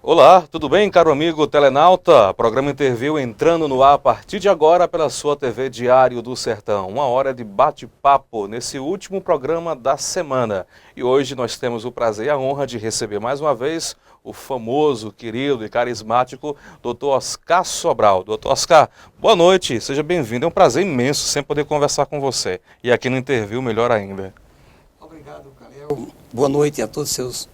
Olá, tudo bem, caro amigo telenauta? Programa Interview entrando no ar a partir de agora pela sua TV Diário do Sertão. Uma hora de bate-papo nesse último programa da semana. E hoje nós temos o prazer e a honra de receber mais uma vez o famoso, querido e carismático Dr. Oscar Sobral. Dr. Oscar, boa noite, seja bem-vindo. É um prazer imenso sempre poder conversar com você. E aqui no Interview, melhor ainda. Obrigado, Calil. Boa noite a todos seus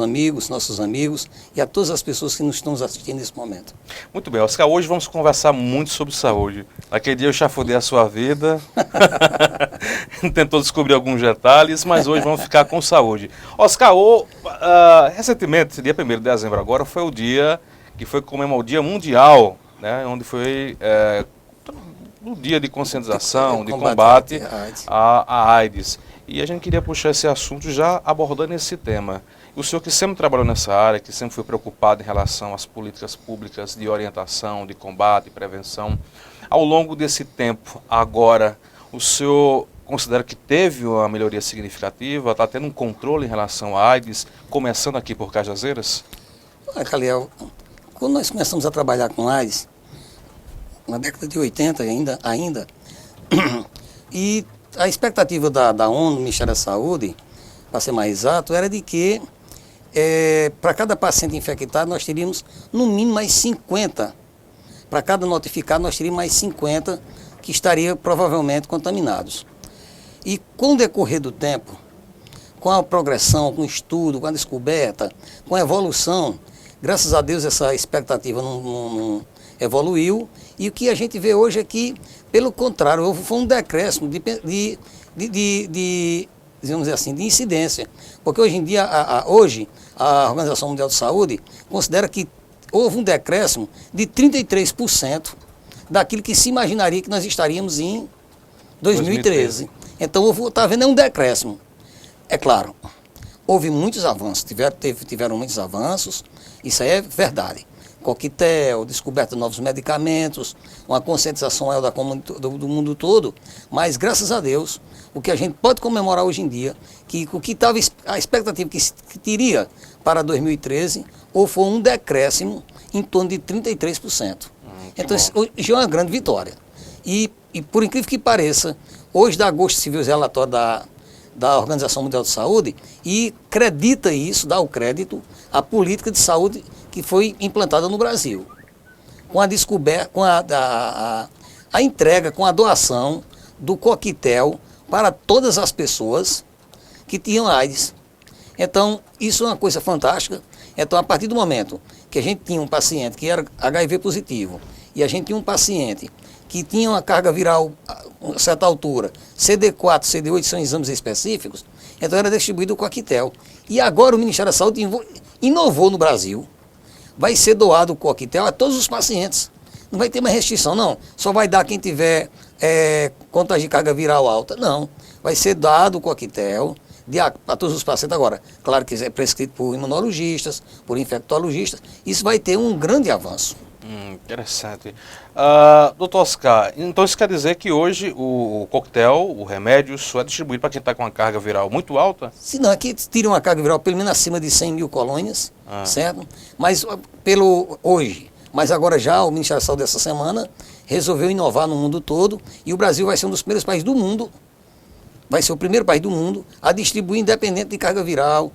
amigos, nossos amigos e a todas as pessoas que nos estão assistindo nesse momento. Muito bem, Oscar, hoje vamos conversar muito sobre saúde. Aquele dia eu chafurdei a sua vida, tentou descobrir alguns detalhes, mas hoje vamos ficar com saúde. Oscar, recentemente, dia 1º de dezembro agora, foi o dia que foi comemorado o Dia Mundial, né, onde foi o dia de conscientização, de combate à AIDS. E a gente queria puxar esse assunto já abordando esse tema. O senhor que sempre trabalhou nessa área, que sempre foi preocupado em relação às políticas públicas de orientação, de combate e prevenção, ao longo desse tempo, agora, o senhor considera que teve uma melhoria significativa, está tendo um controle em relação à AIDS, começando aqui por Cajazeiras? Calil, quando nós começamos a trabalhar com AIDS, na década de 80 ainda e a expectativa da ONU, do Ministério da Saúde, para ser mais exato, era de que para cada paciente infectado nós teríamos no mínimo mais 50. Para cada notificado nós teríamos mais 50 que estariam provavelmente contaminados. E com o decorrer do tempo, com a progressão, com o estudo, com a descoberta, com a evolução, graças a Deus essa expectativa não evoluiu. E o que a gente vê hoje é que, pelo contrário, foi um decréscimo digamos assim, de incidência. Porque hoje em dia, a Organização Mundial de Saúde considera que houve um decréscimo de 33% daquilo que se imaginaria que nós estaríamos em 2013. Então, está havendo um decréscimo. É claro, houve muitos avanços, tiveram muitos avanços, isso aí é verdade. Coquetel, descoberta de novos medicamentos, uma conscientização maior do mundo todo, mas graças a Deus, o que a gente pode comemorar hoje em dia, que o que estava a expectativa que teria para 2013, foi um decréscimo em torno de 33%. Então isso já é uma grande vitória. E por incrível que pareça, hoje dá gosto de se ver os relatórios da Organização Mundial de Saúde e acredita isso, dá o crédito à política de saúde que foi implantada no Brasil, com a descoberta, com a entrega, com a doação do coquetel para todas as pessoas que tinham AIDS. Então, isso é uma coisa fantástica. Então, a partir do momento que a gente tinha um paciente que era HIV positivo e a gente tinha um paciente que tinha uma carga viral a certa altura, CD4, CD8 são exames específicos, então era distribuído o coquetel. E agora o Ministério da Saúde inovou no Brasil. Vai ser doado o coquetel a todos os pacientes. Não vai ter mais restrição, não. Só vai dar quem tiver contágio de carga viral alta. Não. Vai ser dado o coquetel para todos os pacientes. Agora, claro que é prescrito por imunologistas, por infectologistas. Isso vai ter um grande avanço. Interessante. Doutor Oscar, então isso quer dizer que hoje o coquetel, o remédio, só é distribuído para quem está com uma carga viral muito alta? Se não, aqui tira uma carga viral pelo menos acima de 100 mil colônias, certo? Mas mas agora já o Ministério da Saúde dessa semana resolveu inovar no mundo todo e o Brasil vai ser um dos primeiros países do mundo, vai ser o primeiro país do mundo a distribuir independente de carga viral,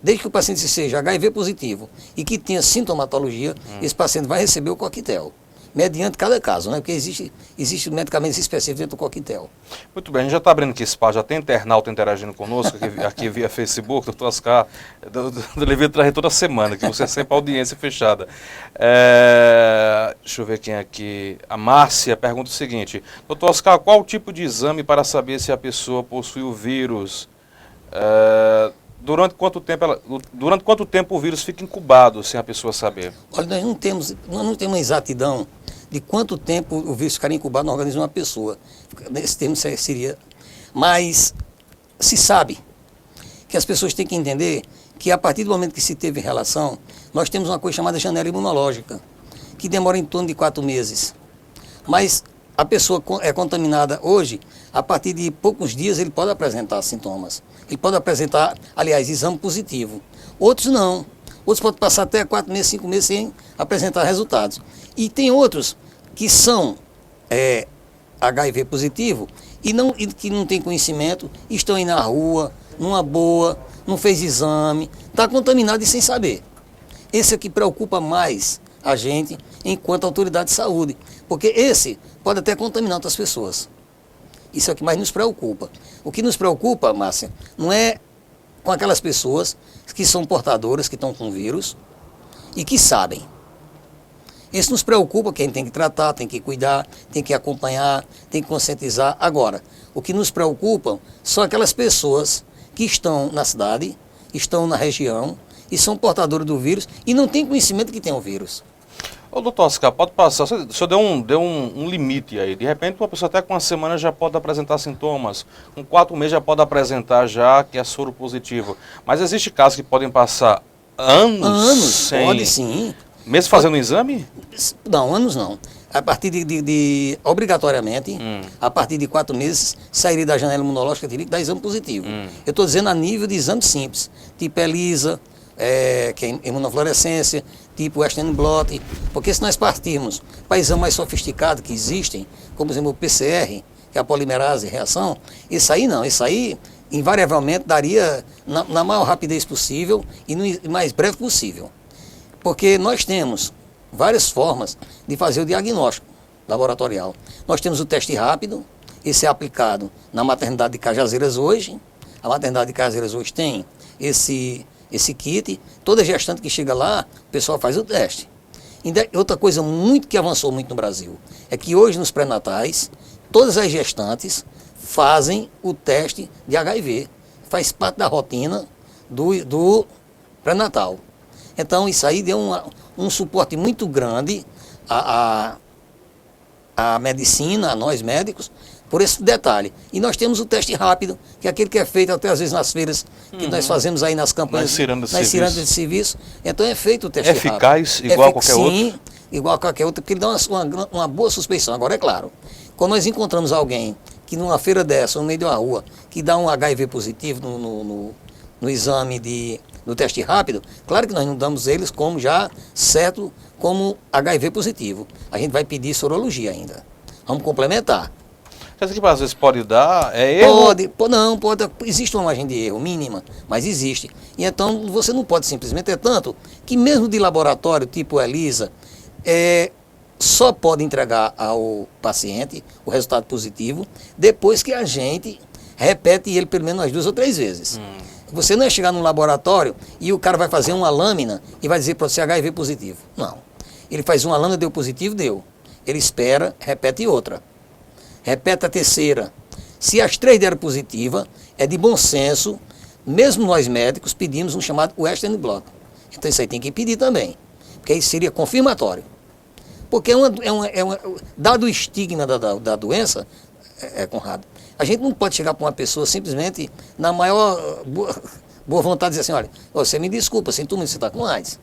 desde que o paciente seja HIV positivo e que tenha sintomatologia, esse paciente vai receber o coquetel, mediante cada caso, né? Porque existe medicamentos específicos dentro do coquetel. Muito bem, a gente já está abrindo aqui espaço, já tem internauta interagindo conosco aqui via Facebook, doutor Oscar, eu devia trazer toda semana, que você é sempre audiência fechada. Deixa eu ver quem é aqui. A Márcia pergunta o seguinte: doutor Oscar, qual o tipo de exame para saber se a pessoa possui o vírus? Durante quanto tempo o vírus fica incubado sem a pessoa saber? Olha, nós não temos exatidão de quanto tempo o vírus ficaria incubado no organismo de uma pessoa. Nesse termo seria. Mas se sabe que as pessoas têm que entender que a partir do momento que se teve relação, nós temos uma coisa chamada janela imunológica, que demora em torno de 4 meses. Mas a pessoa é contaminada hoje, a partir de poucos dias ele pode apresentar sintomas. Ele pode apresentar, aliás, exame positivo. Outros não. Outros podem passar até 4 meses, 5 meses sem apresentar resultados. E tem outros que são HIV positivo e que não tem conhecimento, estão aí na rua, numa boa, não fez exame, está contaminado e sem saber. Esse é o que preocupa mais a gente enquanto autoridade de saúde, porque esse pode até contaminar outras pessoas. Isso é o que mais nos preocupa. O que nos preocupa, Márcia, não é com aquelas pessoas que são portadoras, que estão com vírus e que sabem. Isso nos preocupa, que a gente tem que tratar, tem que cuidar, tem que acompanhar, tem que conscientizar. Agora, o que nos preocupa são aquelas pessoas que estão na cidade, estão na região e são portadoras do vírus e não têm conhecimento que tem o vírus. Ô, doutor Oscar, pode passar, o senhor deu um limite aí. De repente, uma pessoa até com uma semana já pode apresentar sintomas, com 4 meses já pode apresentar já que é soro positivo. Mas existe casos que podem passar anos sem... Pode sim. Mesmo fazendo o exame? Não, anos não. A partir obrigatoriamente, a partir de 4 meses, sairia da janela imunológica, teria que dar exame positivo. Eu estou dizendo a nível de exame simples, tipo ELISA, que é imunofluorescência, tipo Western blot, porque se nós partirmos para exame mais sofisticado que existem, como por exemplo o PCR, que é a polimerase reação, isso aí não, isso aí invariavelmente daria na maior rapidez possível e no mais breve possível. Porque nós temos várias formas de fazer o diagnóstico laboratorial. Nós temos o teste rápido, esse é aplicado na maternidade de Cajazeiras hoje. A maternidade de Cajazeiras hoje tem esse kit. Toda gestante que chega lá, o pessoal faz o teste. E outra coisa que avançou muito no Brasil, é que hoje nos pré-natais, todas as gestantes fazem o teste de HIV. Faz parte da rotina do pré-natal. Então, isso aí deu um suporte muito grande à medicina, a nós médicos, por esse detalhe. E nós temos o teste rápido, que é aquele que é feito até às vezes nas feiras que nós fazemos aí nas campanhas, nas cirandas de serviço. Então é feito o teste rápido. Eficaz, igual a qualquer outro? Sim, igual a qualquer outro, porque ele dá uma boa suspeição. Agora, é claro, quando nós encontramos alguém que numa feira dessa, no meio de uma rua, que dá um HIV positivo no exame no teste rápido, claro que nós não damos eles como já certo, como HIV positivo. A gente vai pedir sorologia ainda. Vamos complementar. Quer dizer que às vezes pode dar, erro? Pode, existe uma margem de erro mínima, mas existe. E então você não pode simplesmente, é tanto que mesmo de laboratório, tipo ELISA, só pode entregar ao paciente o resultado positivo depois que a gente repete ele pelo menos umas 2 ou 3 vezes. Você não é chegar num laboratório e o cara vai fazer uma lâmina e vai dizer para você HIV positivo. Não. Ele faz uma lâmina, deu positivo, deu. Ele espera, repete outra. Repete a terceira. Se as 3 deram positiva, é de bom senso, mesmo nós médicos pedimos um chamado Western blot. Então isso aí tem que pedir também, porque isso seria confirmatório. Porque dado o estigma da doença, Conrado, a gente não pode chegar para uma pessoa simplesmente na maior boa vontade e dizer assim, olha, você me desculpa, sinto muito, você está com AIDS.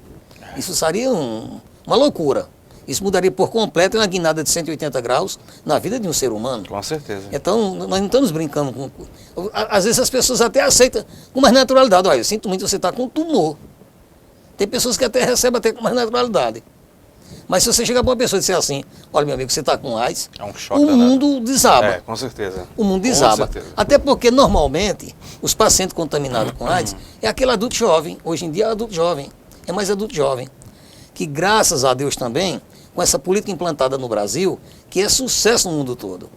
Isso seria uma loucura. Isso mudaria por completo uma guinada de 180 graus na vida de um ser humano. Com certeza. Então, nós não estamos brincando com... Às vezes as pessoas até aceitam com mais naturalidade. Olha, eu sinto muito, você está com tumor. Tem pessoas que até recebem até com mais naturalidade. Mas se você chegar para uma pessoa e disser assim, olha, meu amigo, você está com AIDS, é um choque, o mundo desaba. Com certeza. O mundo desaba. Até porque, normalmente, os pacientes contaminados com AIDS é aquele adulto jovem. Hoje em dia é adulto jovem. É mais adulto jovem. Que, graças a Deus também, com essa política implantada no Brasil, que é sucesso no mundo todo.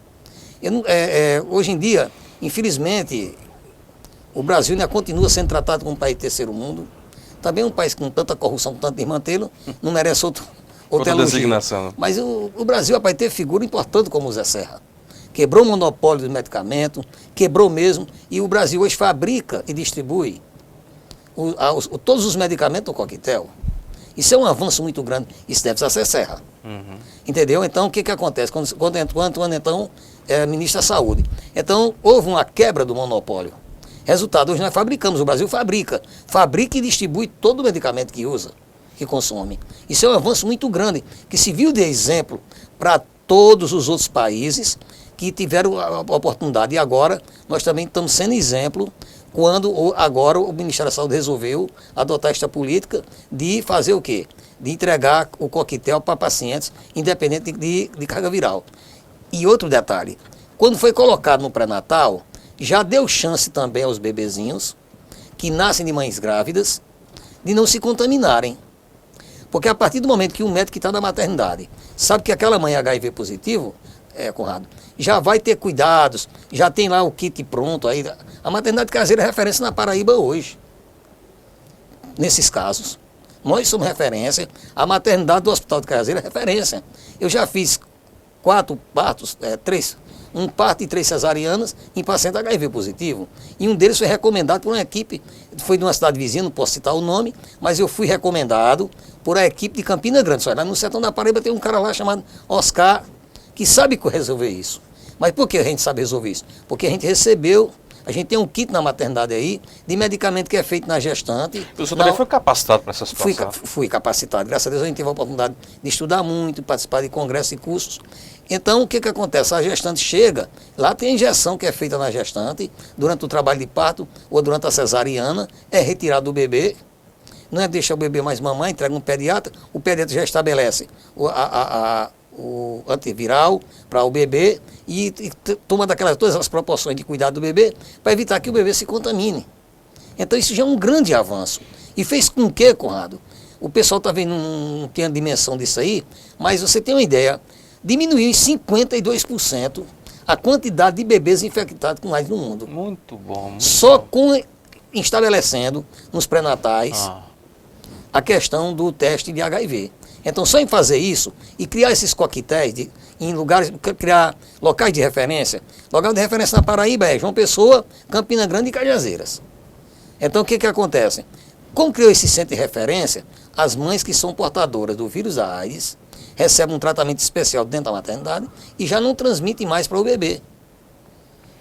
Hoje em dia, infelizmente, o Brasil ainda continua sendo tratado como um país de terceiro mundo. Também um país com tanta corrupção, com tanto desmantelo, não merece outra designação. Mas o Brasil, rapaz, teve figura importante como o Zé Serra. Quebrou o monopólio do medicamento, quebrou mesmo, e o Brasil hoje fabrica e distribui todos os medicamentos do coquetel. Isso é um avanço muito grande, isso deve ser Serra. Entendeu? Então, o que acontece? Quando então, é ministro da Saúde. Então, houve uma quebra do monopólio. Resultado, hoje nós fabricamos, o Brasil fabrica e distribui todo o medicamento que usa, que consome. Isso é um avanço muito grande, que se viu de exemplo para todos os outros países que tiveram a oportunidade. E agora nós também estamos sendo exemplo quando agora o Ministério da Saúde resolveu adotar esta política de fazer o quê? De entregar o coquetel para pacientes, independente de carga viral. E outro detalhe, quando foi colocado no pré-natal, já deu chance também aos bebezinhos que nascem de mães grávidas de não se contaminarem. Porque a partir do momento que o médico que está na maternidade sabe que aquela mãe é HIV positivo, Conrado, já vai ter cuidados, já tem lá o kit pronto. Aí, a maternidade caseira é referência na Paraíba hoje, nesses casos. Nós somos referência, a maternidade do Hospital de Cajazeira é referência. Eu já fiz 4 partos, 3, um parto e 3 cesarianas em paciente HIV positivo. E um deles foi recomendado por uma equipe, foi de uma cidade vizinha, não posso citar o nome, mas eu fui recomendado por a equipe de Campina Grande. Lá no sertão da Paraíba tem um cara lá chamado Oscar, que sabe resolver isso. Mas por que a gente sabe resolver isso? Porque a gente recebeu, a gente tem um kit na maternidade aí, de medicamento que é feito na gestante. O senhor também foi capacitado para essa situação? Fui capacitado. Graças a Deus a gente teve a oportunidade de estudar muito, participar de congressos e cursos. Então, o que acontece? A gestante chega, lá tem a injeção que é feita na gestante, durante o trabalho de parto ou durante a cesariana, é retirado do bebê, não é deixar o bebê mais mamar, entrega um pediatra, o pediatra já estabelece o antiviral para o bebê e toma todas as proporções de cuidado do bebê para evitar que o bebê se contamine. Então isso já é um grande avanço. E fez com que, Conrado? O pessoal está vendo, não tem a dimensão disso aí, mas você tem uma ideia, diminuiu em 52% a quantidade de bebês infectados com AIDS no mundo. Muito bom. Muito Só bom. Estabelecendo nos pré-natais a questão do teste de HIV. Então, só em fazer isso e criar esses coquetéis em lugares, criar locais de referência. Local de referência na Paraíba é João Pessoa, Campina Grande e Cajazeiras. Então, o que acontece? Como criou esse centro de referência, as mães que são portadoras do vírus da AIDS recebem um tratamento especial dentro da maternidade e já não transmitem mais para o bebê.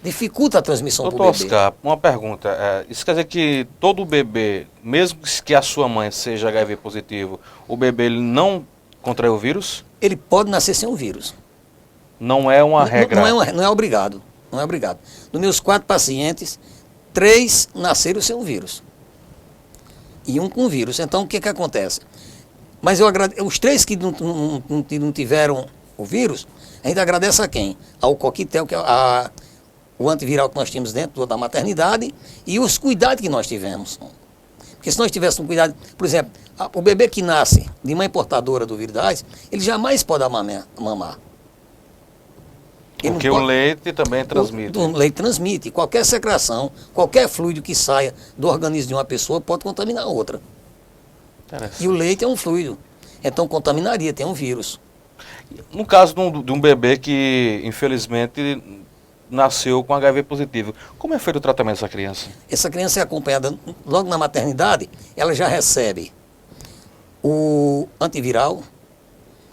Dificulta a transmissão para o bebê. Doutor Oscar, uma pergunta. Isso quer dizer que todo bebê, mesmo que a sua mãe seja HIV positivo, o bebê ele não contrai o vírus? Ele pode nascer sem o vírus. Não é uma regra? Não é obrigado. Não é obrigado. Dos meus 4 pacientes, 3 nasceram sem o vírus. E um com vírus. Então, o que acontece? Mas os 3 que não tiveram o vírus, a gente agradece a quem? Ao coquetel, que é o antiviral que nós tínhamos dentro da maternidade e os cuidados que nós tivemos. Porque se nós tivéssemos cuidado, por exemplo, o bebê que nasce de mãe portadora do vírus da AIDS, ele jamais pode mamar. Porque o leite também transmite. O leite transmite. Qualquer secreção, qualquer fluido que saia do organismo de uma pessoa pode contaminar a outra. E o leite é um fluido. Então contaminaria, tem um vírus. No caso de um bebê que, infelizmente, nasceu com HIV positivo, como é feito o tratamento dessa criança? Essa criança é acompanhada logo na maternidade, ela já recebe o antiviral,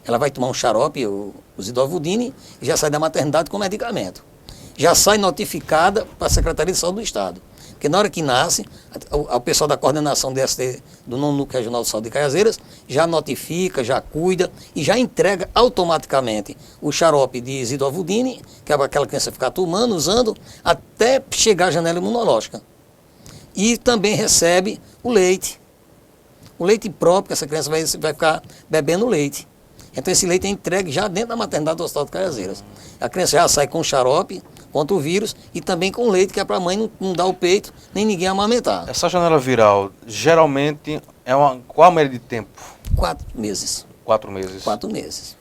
ela vai tomar um xarope, o Zidovudine, e já sai da maternidade com medicamento. Já sai notificada para a Secretaria de Saúde do Estado. Porque na hora que nasce, o pessoal da coordenação do Nono Núcleo Regional de Saúde de Cajazeiras já notifica, já cuida e já entrega automaticamente o xarope de Zidovudine, que é para aquela criança ficar tomando, usando, até chegar à janela imunológica. E também recebe o leite. O leite próprio, que essa criança vai ficar bebendo leite. Então esse leite é entregue já dentro da maternidade do Hospital de Cajazeiras. A criança já sai com xarope contra o vírus e também com leite, que é para a mãe não dar o peito, nem ninguém amamentar. Essa janela viral, geralmente, qual a média de tempo? 4 meses. 4 meses. 4 meses.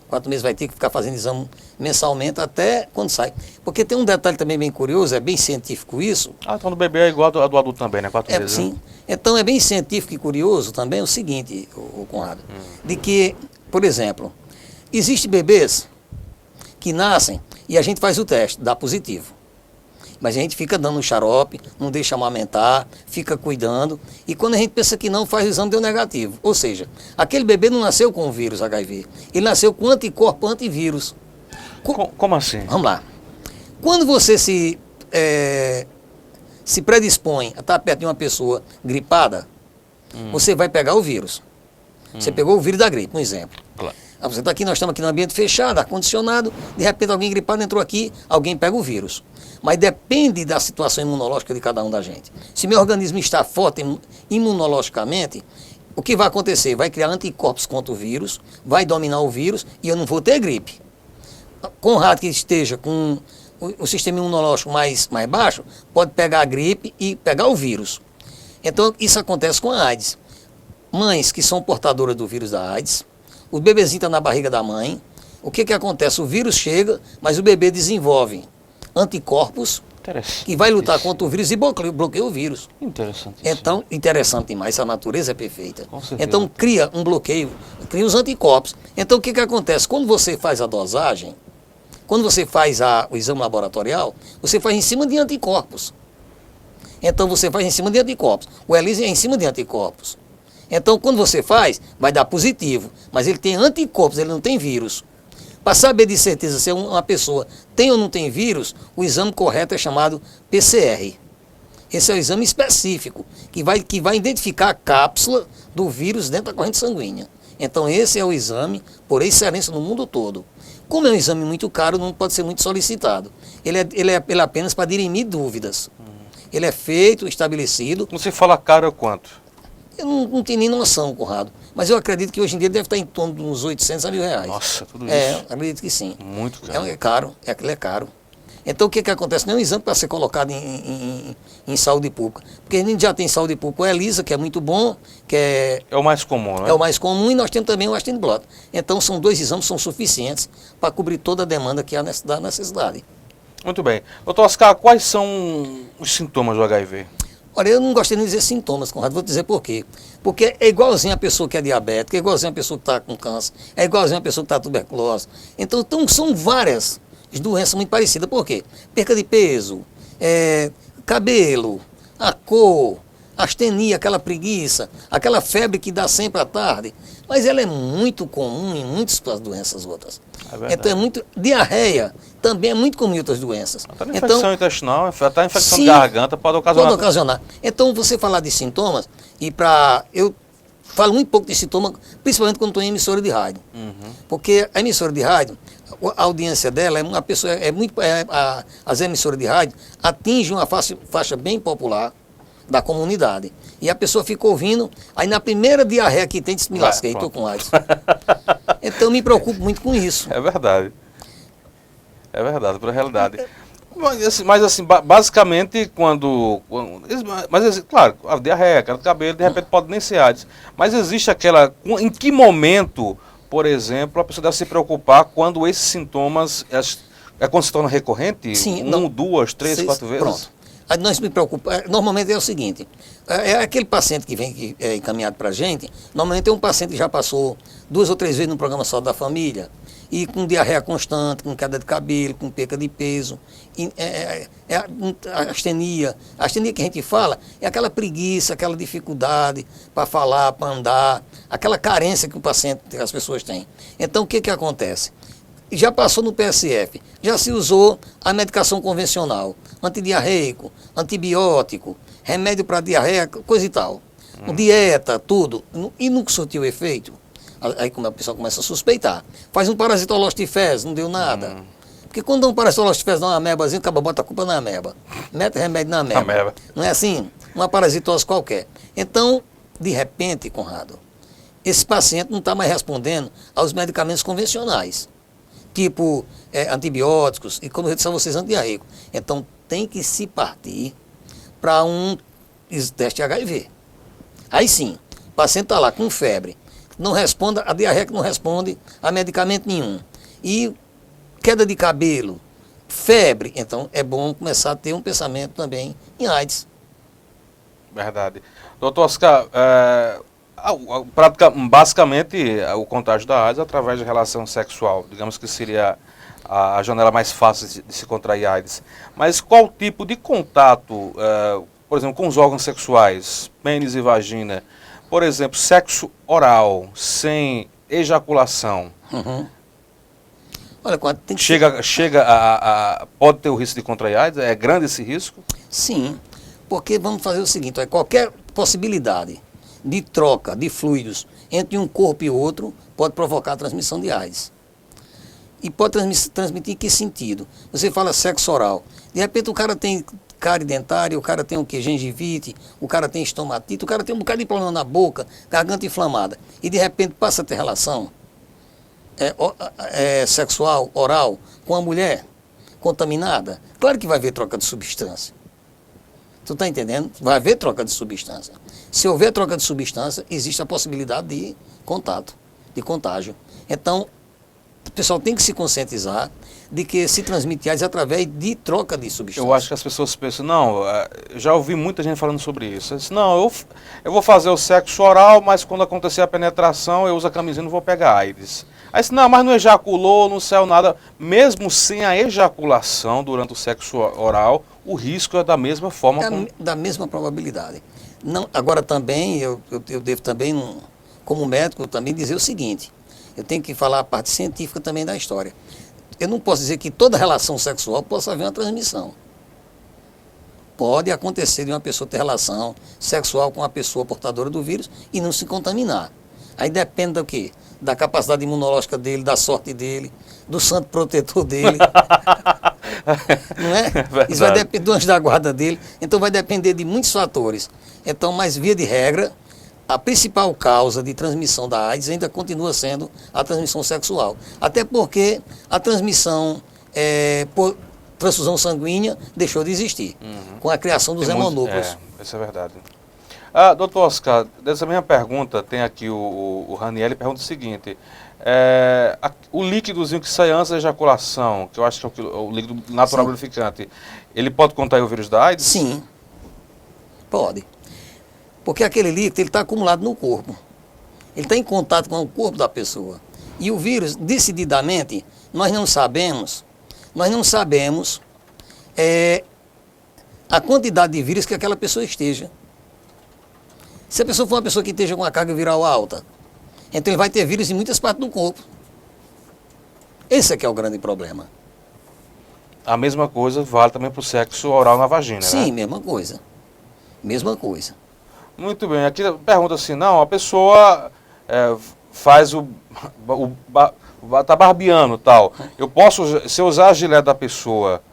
4 meses vai ter que ficar fazendo exame mensalmente até quando sai. Porque tem um detalhe também bem curioso, é bem científico isso. Então do bebê é igual ao do adulto também, né? 4 meses. Sim. Né? Então é bem científico e curioso também o seguinte, o Conrado, de que, por exemplo, existem bebês que nascem e a gente faz o teste, dá positivo. Mas a gente fica dando um xarope, não deixa amamentar, fica cuidando. E quando a gente pensa que não, faz o exame, deu negativo. Ou seja, aquele bebê não nasceu com o vírus HIV. Ele nasceu com anticorpo antivírus. Como assim? Vamos lá. Quando você se predispõe a estar perto de uma pessoa gripada, você vai pegar o vírus. Você pegou o vírus da gripe, um exemplo. Claro. Você está aqui, nós estamos aqui no ambiente fechado, ar-condicionado, de repente alguém gripado entrou aqui, alguém pega o vírus. Mas depende da situação imunológica de cada um da gente. Se meu organismo está forte imunologicamente, o que vai acontecer? Vai criar anticorpos contra o vírus, vai dominar o vírus e eu não vou ter gripe. Conrado que esteja com o sistema imunológico mais baixo, pode pegar a gripe e pegar o vírus. Então, isso acontece com a AIDS. Mães que são portadoras do vírus da AIDS, o bebezinho está na barriga da mãe, o que acontece? O vírus chega, mas o bebê desenvolve anticorpos que vai lutar contra o vírus e bloqueia o vírus. Interessante. Então, interessante demais, a natureza é perfeita. Com certeza. Então, cria um bloqueio, cria os anticorpos. Então, o que acontece? Quando você faz a dosagem, quando você faz o exame laboratorial, você faz em cima de anticorpos. Então, você faz em cima de anticorpos. O ELISA é em cima de anticorpos. Então, quando você faz, vai dar positivo. Mas ele tem anticorpos, ele não tem vírus. Para saber de certeza se uma pessoa tem ou não tem vírus, o exame correto é chamado PCR. Esse é o exame específico, que vai identificar a cápsula do vírus dentro da corrente sanguínea. Então, esse é o exame por excelência no mundo todo. Como é um exame muito caro, não pode ser muito solicitado. Ele é apenas para dirimir dúvidas. Ele é feito, estabelecido. Você fala caro quanto? Eu não tenho nem noção, Conrado. Mas eu acredito que hoje em dia deve estar em torno de uns 800 a R$ 1.000. Nossa, tudo É, isso. acredito que sim. Muito caro. É caro, aquilo é caro. Então o que acontece? Não é um exame para ser colocado em saúde pública. Porque a gente já tem saúde pública, o ELISA, que é muito bom, que É o mais comum, né? é o mais comum, e nós temos também o Western Blot. Então são dois exames que são suficientes para cobrir toda a demanda que há da necessidade. Muito bem. Doutor Oscar, quais são os sintomas do HIV? Olha, eu não gostaria de dizer sintomas, Conrado, vou dizer por quê. Porque é igualzinho a pessoa que é diabética, é igualzinho a pessoa que está com câncer, é igualzinho a pessoa que está com tuberculose. Então são várias doenças muito parecidas. Por quê? Perca de peso, cabelo, a cor, astenia, aquela preguiça, aquela febre que dá sempre à tarde. Mas ela é muito comum em muitas doenças outras. É verdade. Então é muito... Diarreia também é muito comum em outras doenças. Até na infecção intestinal, até a infecção sim, de garganta pode ocasionar. Pode ocasionar. Então, você falar de sintomas, eu falo muito pouco de sintomas, principalmente quando estou em emissora de rádio. Porque a emissora de rádio, a audiência dela é uma pessoa, as emissoras de rádio atingem uma faixa bem popular da comunidade. E a pessoa fica ouvindo, aí na primeira diarreia que tem, diz, me lasquei, estou com AIDS. Então, eu me preocupo muito com isso. É verdade. É verdade, por realidade. Mas assim, basicamente, mas assim, claro, a diarreia, queda do cabelo, de repente pode nem ser AIDS. Mas existe aquela... Em que momento, por exemplo, a pessoa deve se preocupar quando esses sintomas... É quando se torna recorrente? Sim, 1, 2, 3, 4 vezes? Pronto. Aí nós me preocupamos. Normalmente é o seguinte: aquele paciente que vem que é encaminhado para a gente, normalmente é um paciente que já passou 2 ou 3 vezes no programa Saúde da Família, e com diarreia constante, com queda de cabelo, com perca de peso, a astenia. A astenia que a gente fala é aquela preguiça, aquela dificuldade para falar, para andar, aquela carência que o paciente, que as pessoas têm. Então, o que acontece? Já passou no PSF, já se usou a medicação convencional, antidiarreico, antibiótico, remédio para diarreia, coisa e tal. Dieta, tudo, e nunca surtiu efeito. Aí a pessoa começa a suspeitar. Faz um parasitolostifese, não deu nada. Porque quando dá um parasitolostifese, dá uma amebazinha, acaba bota a culpa na ameba. Mete remédio na ameba. Não é assim? Uma parasitose qualquer. Então, de repente, Conrado, esse paciente não está mais respondendo aos medicamentos convencionais. Tipo antibióticos e, como eu disse a vocês, antidiarreico. Então, tem que se partir para um teste HIV. Aí sim, o paciente está lá com febre, não responde, a diarreia não responde a medicamento nenhum. E queda de cabelo, febre, então é bom começar a ter um pensamento também em AIDS. Verdade. Doutor Oscar, basicamente o contágio da AIDS é através de relação sexual, digamos que seria a janela mais fácil de se contrair AIDS. Mas qual tipo de contato, por exemplo, com os órgãos sexuais, pênis e vagina, por exemplo, sexo oral, sem ejaculação, Olha, quando tem que pode ter o risco de contrair AIDS? É grande esse risco? Sim, porque vamos fazer o seguinte, qualquer possibilidade de troca de fluidos entre um corpo e outro pode provocar a transmissão de AIDS. E pode transmitir em que sentido? Você fala sexo oral. De repente o cara tem cárie dentária, o cara tem o quê? Gengivite, o cara tem estomatite, o cara tem um bocado de problema na boca, garganta inflamada. E de repente passa a ter relação sexual, oral, com a mulher contaminada. Claro que vai haver troca de substância. Tu está entendendo? Vai haver troca de substância. Se houver troca de substância, existe a possibilidade de contato, de contágio. Então, o pessoal tem que se conscientizar de que se transmite AIDS através de troca de substância. Eu acho que as pessoas pensam, não, já ouvi muita gente falando sobre isso. Eu disse, não, eu vou fazer o sexo oral, mas quando acontecer a penetração, eu uso a camisinha e não vou pegar AIDS. Aí disse, não, mas não ejaculou, não saiu nada. Mesmo sem a ejaculação durante o sexo oral, o risco é da mesma forma. Da mesma probabilidade. Não, agora também, eu devo também, como médico, também dizer o seguinte, eu tenho que falar a parte científica também da história. Eu não posso dizer que toda relação sexual possa haver uma transmissão. Pode acontecer de uma pessoa ter relação sexual com uma pessoa portadora do vírus e não se contaminar. Aí depende do quê? Da capacidade imunológica dele, da sorte dele, do santo protetor dele. Não é? Isso vai depender do anjo da guarda dele. Então vai depender de muitos fatores. Então, mas via de regra, a principal causa de transmissão da AIDS ainda continua sendo a transmissão sexual. Até porque a transmissão por transfusão sanguínea deixou de existir, com a criação dos hemonúcleos. Isso é verdade. Doutor Oscar, dessa mesma pergunta, tem aqui o Raniel, pergunta o seguinte, o líquidozinho que sai antes da ejaculação, que eu acho que é o líquido natural lubrificante, ele pode contrair o vírus da AIDS? Sim, pode. Porque aquele líquido está acumulado no corpo. Ele está em contato com o corpo da pessoa. E o vírus, decididamente, nós não sabemos a quantidade de vírus que aquela pessoa esteja. Se a pessoa for uma pessoa que esteja com uma carga viral alta, então ele vai ter vírus em muitas partes do corpo. Esse é que é o grande problema. A mesma coisa vale também para o sexo oral na vagina, Sim, né? mesma coisa. Mesma coisa. Muito bem. Aqui pergunta assim, não, a pessoa faz tá barbeando e tal. Eu posso, se eu usar a gilete da pessoa,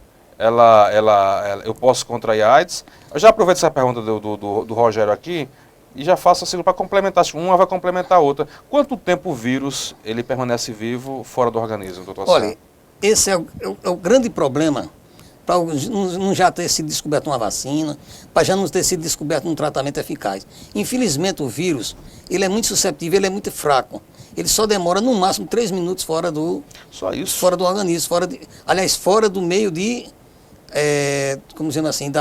eu posso contrair AIDS? Eu já aproveito essa pergunta do Rogério aqui e já faço assim para complementar. Uma vai complementar a outra. Quanto tempo o vírus ele permanece vivo fora do organismo, doutor? Olha, esse é o grande problema. Para não já ter sido descoberto uma vacina, para já não ter sido descoberto um tratamento eficaz. Infelizmente o vírus, ele é muito suscetível, ele é muito fraco. Ele só demora no máximo 3 minutos fora do organismo, fora do meio de, como dizendo assim,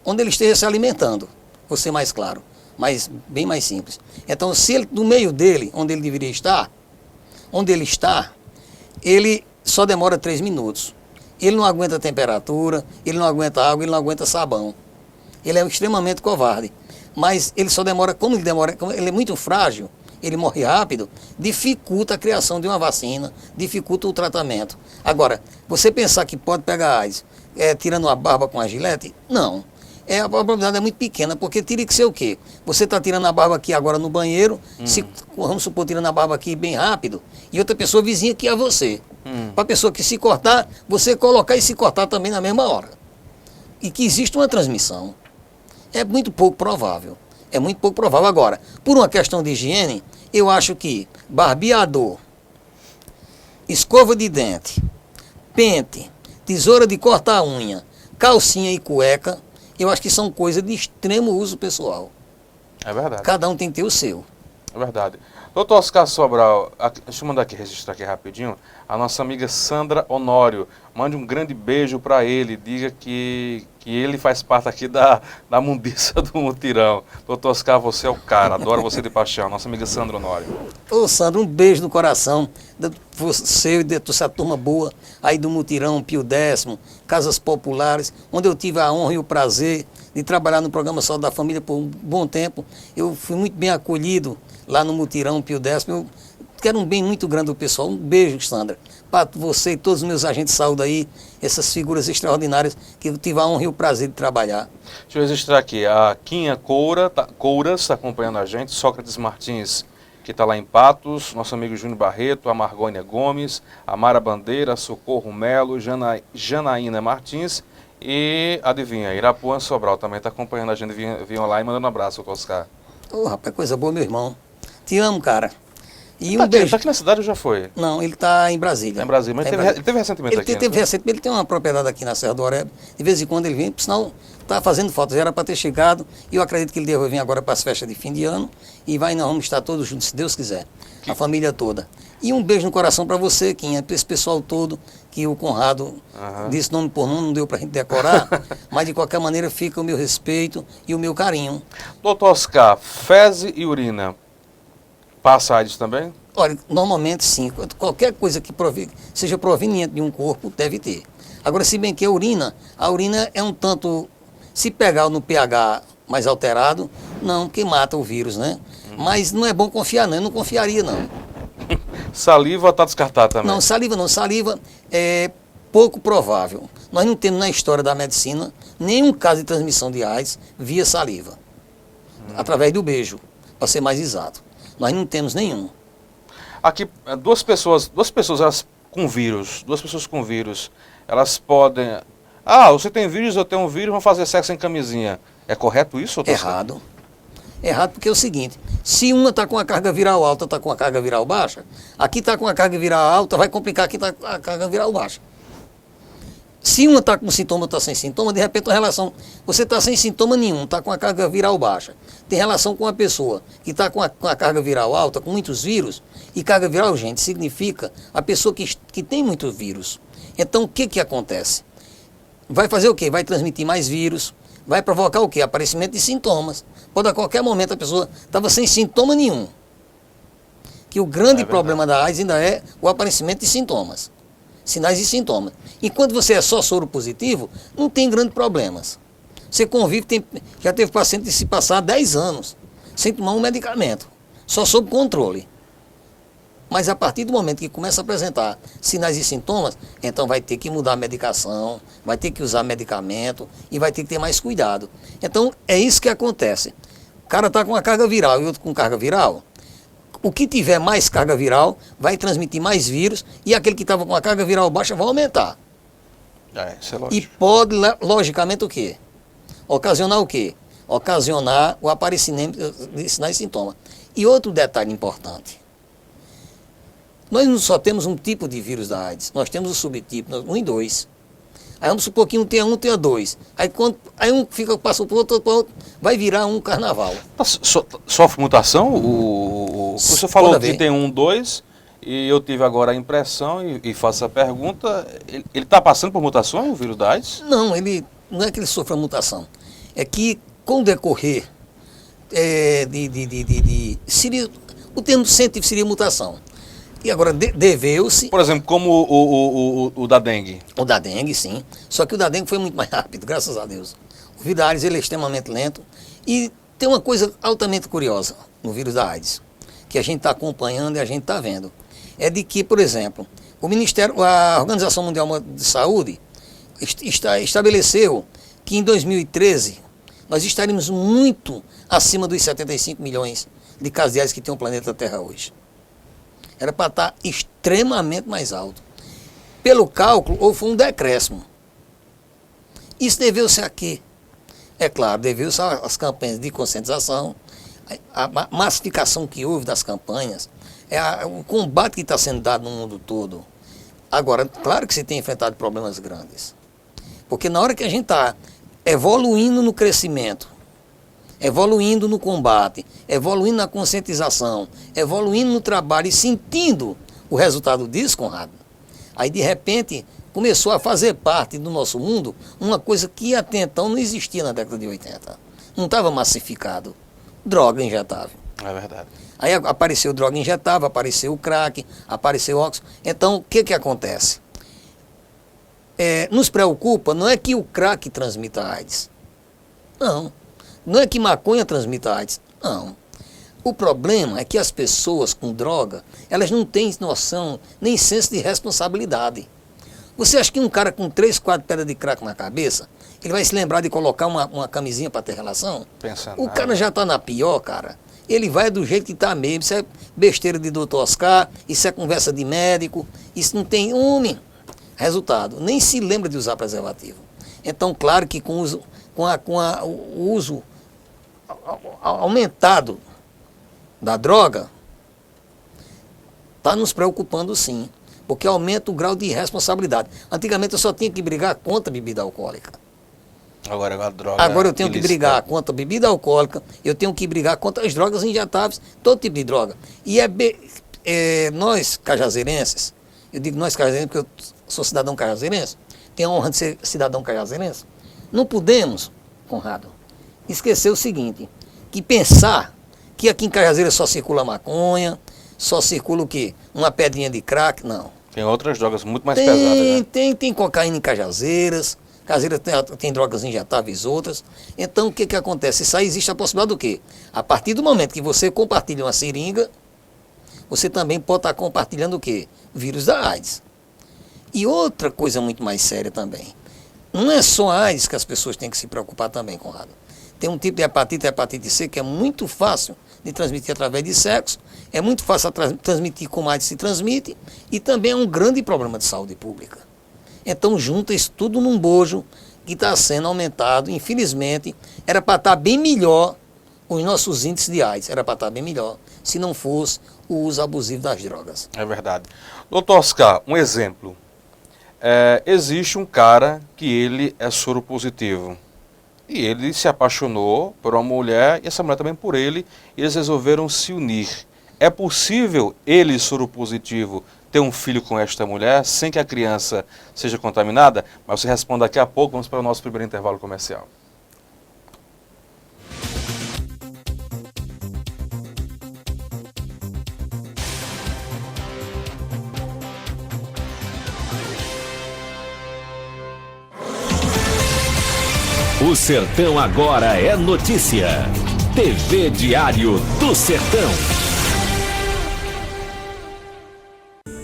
onde ele esteja se alimentando, vou ser mais claro, mas bem mais simples. Então, se ele, no meio dele, onde ele deveria estar, ele só demora 3 minutos. Ele não aguenta temperatura, ele não aguenta água, ele não aguenta sabão. Ele é extremamente covarde. Mas ele só demora, como ele é muito frágil, ele morre rápido, dificulta a criação de uma vacina, dificulta o tratamento. Agora, você pensar que pode pegar AIDS tirando a barba com a gilete? Não. A probabilidade é muito pequena, porque teria que ser o quê? Você está tirando a barba aqui agora no banheiro, vamos supor, tirando a barba aqui bem rápido, e outra pessoa vizinha aqui a você. Para a pessoa que se cortar, você colocar e se cortar também na mesma hora. E que existe uma transmissão. É muito pouco provável. É muito pouco provável. Agora, por uma questão de higiene, eu acho que barbeador, escova de dente, pente, tesoura de cortar unha, calcinha e cueca, eu acho que são coisas de extremo uso pessoal. É verdade. Cada um tem que ter o seu. É verdade. Doutor Oscar Sobral, deixa eu mandar aqui, registrar aqui rapidinho, a nossa amiga Sandra Honório, mande um grande beijo para ele, diga que ele faz parte aqui da mundiça do mutirão. Doutor Oscar, você é o cara, adoro você de paixão, nossa amiga Sandra Honório. Ô Sandra, um beijo no coração, você e de essa turma boa aí do mutirão, Pio Décimo, Casas Populares, onde eu tive a honra e o prazer de trabalhar no programa Saúde da Família por um bom tempo. Eu fui muito bem acolhido lá no mutirão, Pio Décimo. Eu quero um bem muito grande do pessoal. Um beijo, Sandra, para você e todos os meus agentes de saúde aí, essas figuras extraordinárias que eu tive a honra e o prazer de trabalhar. Deixa eu registrar aqui, a Quinha Couras está acompanhando a gente, Sócrates Martins que está lá em Patos, nosso amigo Júnior Barreto, a Margônia Gomes, a Mara Bandeira, Socorro Melo, Janaína Martins e, adivinha, Irapuã Sobral também está acompanhando a gente via lá e mandando um abraço, Oscar. Ô, rapaz, coisa boa, meu irmão. Te amo, cara. E Tá aqui na cidade ou já foi? Não, ele está em Brasília. Tá em Brasília, mas ele teve recentemente aqui. Ele tem uma propriedade aqui na Serra do Oreb. De vez em quando ele vem, por sinal, está fazendo fotos. Já era para ter chegado. E eu acredito que ele deve vir agora para as festas de fim de ano. E nós vamos estar todos juntos, se Deus quiser. A família toda. E um beijo no coração para você, Quinha, para esse pessoal todo, que o Conrado disse nome por nome, não deu para a gente decorar. Mas de qualquer maneira fica o meu respeito e o meu carinho. Doutor Oscar, fezes e urina, passa AIDS também? Olha, normalmente sim. Qualquer coisa que seja proveniente de um corpo, deve ter. Agora, se bem que a urina é um tanto, se pegar no pH mais alterado, não, que mata o vírus, né? Mas não é bom confiar, não. Eu não confiaria, não. Saliva está descartada também? Não, saliva não. Saliva é pouco provável. Nós não temos na história da medicina nenhum caso de transmissão de AIDS via saliva. Através do beijo, para ser mais exato. Nós não temos nenhum. Aqui, duas pessoas elas com vírus, elas podem... Ah, você tem vírus, eu tenho um vírus, vamos fazer sexo em camisinha. É correto isso? Errado. Errado porque é o seguinte, se uma está com a carga viral alta, está com a carga viral baixa, aqui está com a carga viral alta, vai complicar aqui está com a carga viral baixa. Se uma está com sintoma, está sem sintoma, de repente a relação, você está sem sintoma nenhum, está com a carga viral baixa, tem relação com a pessoa que está com a carga viral alta, com muitos vírus, e carga viral, gente, significa a pessoa que tem muito vírus. Então o que acontece? Vai fazer o quê? Vai transmitir mais vírus, vai provocar o quê? Aparecimento de sintomas. Pode a qualquer momento a pessoa estava sem sintoma nenhum. Que o grande problema da AIDS ainda é o aparecimento de sintomas. Sinais e sintomas. Enquanto você é só soro positivo, não tem grandes problemas. Você convive, já teve paciente que se passar 10 anos sem tomar um medicamento, só sob controle. Mas a partir do momento que começa a apresentar sinais e sintomas, então vai ter que mudar a medicação, vai ter que usar medicamento e vai ter que ter mais cuidado. Então é isso que acontece. O cara está com a carga viral e outro com carga viral. O que tiver mais carga viral vai transmitir mais vírus e aquele que estava com a carga viral baixa vai aumentar. Isso é lógico. E pode, logicamente, o quê? Ocasionar o quê? Ocasionar o aparecimento de sinais e sintomas. E outro detalhe importante. Nós não só temos um tipo de vírus da AIDS, nós temos o subtipo, 1 e 2. Aí vamos supor que um tenha 1, tenha 2. Aí um passa para o outro, vai virar um carnaval. Sofre mutação? O senhor falou que tem 1, 2, e eu tive agora a impressão e faço a pergunta, ele está passando por mutações, o vírus da AIDS? Não, não é que ele sofra mutação. É que com o decorrer o termo científico seria mutação. E agora deveu-se... Por exemplo, como o da dengue. O da dengue, sim. Só que o da dengue foi muito mais rápido, graças a Deus. O vírus da AIDS ele é extremamente lento. E tem uma coisa altamente curiosa no vírus da AIDS, que a gente está acompanhando e a gente está vendo. É de que, por exemplo, a Organização Mundial de Saúde estabeleceu que em 2013 nós estaríamos muito acima dos 75 milhões de casos de AIDS que tem o planeta Terra hoje. Era para estar extremamente mais alto. Pelo cálculo, houve um decréscimo. Isso deveu-se a quê? É claro, deveu-se às campanhas de conscientização, a massificação que houve das campanhas, o combate que está sendo dado no mundo todo. Agora, claro que se tem enfrentado problemas grandes. Porque na hora que a gente está evoluindo no crescimento, evoluindo no combate, evoluindo na conscientização, evoluindo no trabalho e sentindo o resultado disso, Conrado, aí de repente começou a fazer parte do nosso mundo uma coisa que até então não existia na década de 80. Não estava massificado. Droga injetável. É verdade. Aí apareceu droga injetável, apareceu o crack, apareceu o óxido. Então, o que acontece? Nos preocupa, não é que o crack transmita AIDS. Não. Não é que maconha transmita AIDS. Não. O problema é que as pessoas com droga, elas não têm noção, nem senso de responsabilidade. Você acha que um cara com 3, 4 pedras de crack na cabeça, ele vai se lembrar de colocar uma camisinha para ter relação? Pensando O cara já está na pior, cara. ele vai do jeito que está mesmo. Isso é besteira de doutor Oscar, isso é conversa de médico, isso não tem resultado. Nem se lembra de usar preservativo. Então, claro que com o uso aumentado da droga, está nos preocupando sim, porque aumenta o grau de responsabilidade. Antigamente eu só tinha que brigar contra a bebida alcoólica. Agora a droga. Agora eu tenho que ilícita. brigar contra a bebida alcoólica, eu tenho que brigar contra as drogas injetáveis, todo tipo de droga. E nós, cajazeirenses, eu digo nós cajazeirenses porque eu sou cidadão cajazeirense, tenho a honra de ser cidadão cajazeirense, não podemos, Conrado, esquecer o seguinte, que pensar que aqui em Cajazeiras só circula maconha, só circula o quê? Uma pedrinha de crack, não. Tem outras drogas muito mais pesadas, né? Tem cocaína em Cajazeiras, Cajazeiras tem drogas injetáveis outras. Então o que acontece? Isso aí existe a possibilidade do quê? A partir do momento que você compartilha uma seringa, você também pode estar compartilhando o quê? O vírus da AIDS. E outra coisa muito mais séria também. Não é só a AIDS que as pessoas têm que se preocupar também, Conrado. Tem um tipo de hepatite, a hepatite C, que é muito fácil de transmitir através de sexo, é muito fácil transmitir como a AIDS se transmite, e também é um grande problema de saúde pública. Então junta isso tudo num bojo que está sendo aumentado, infelizmente, era para estar bem melhor os nossos índices de AIDS, era para estar bem melhor, se não fosse o uso abusivo das drogas. É verdade. Doutor Oscar, um exemplo. Existe um cara que ele é soro positivo. E ele se apaixonou por uma mulher e essa mulher também por ele. E eles resolveram se unir. É possível ele, soro positivo, ter um filho com esta mulher sem que a criança seja contaminada? Mas você responde daqui a pouco. Vamos para o nosso primeiro intervalo comercial. O Sertão agora é notícia. TV Diário do Sertão.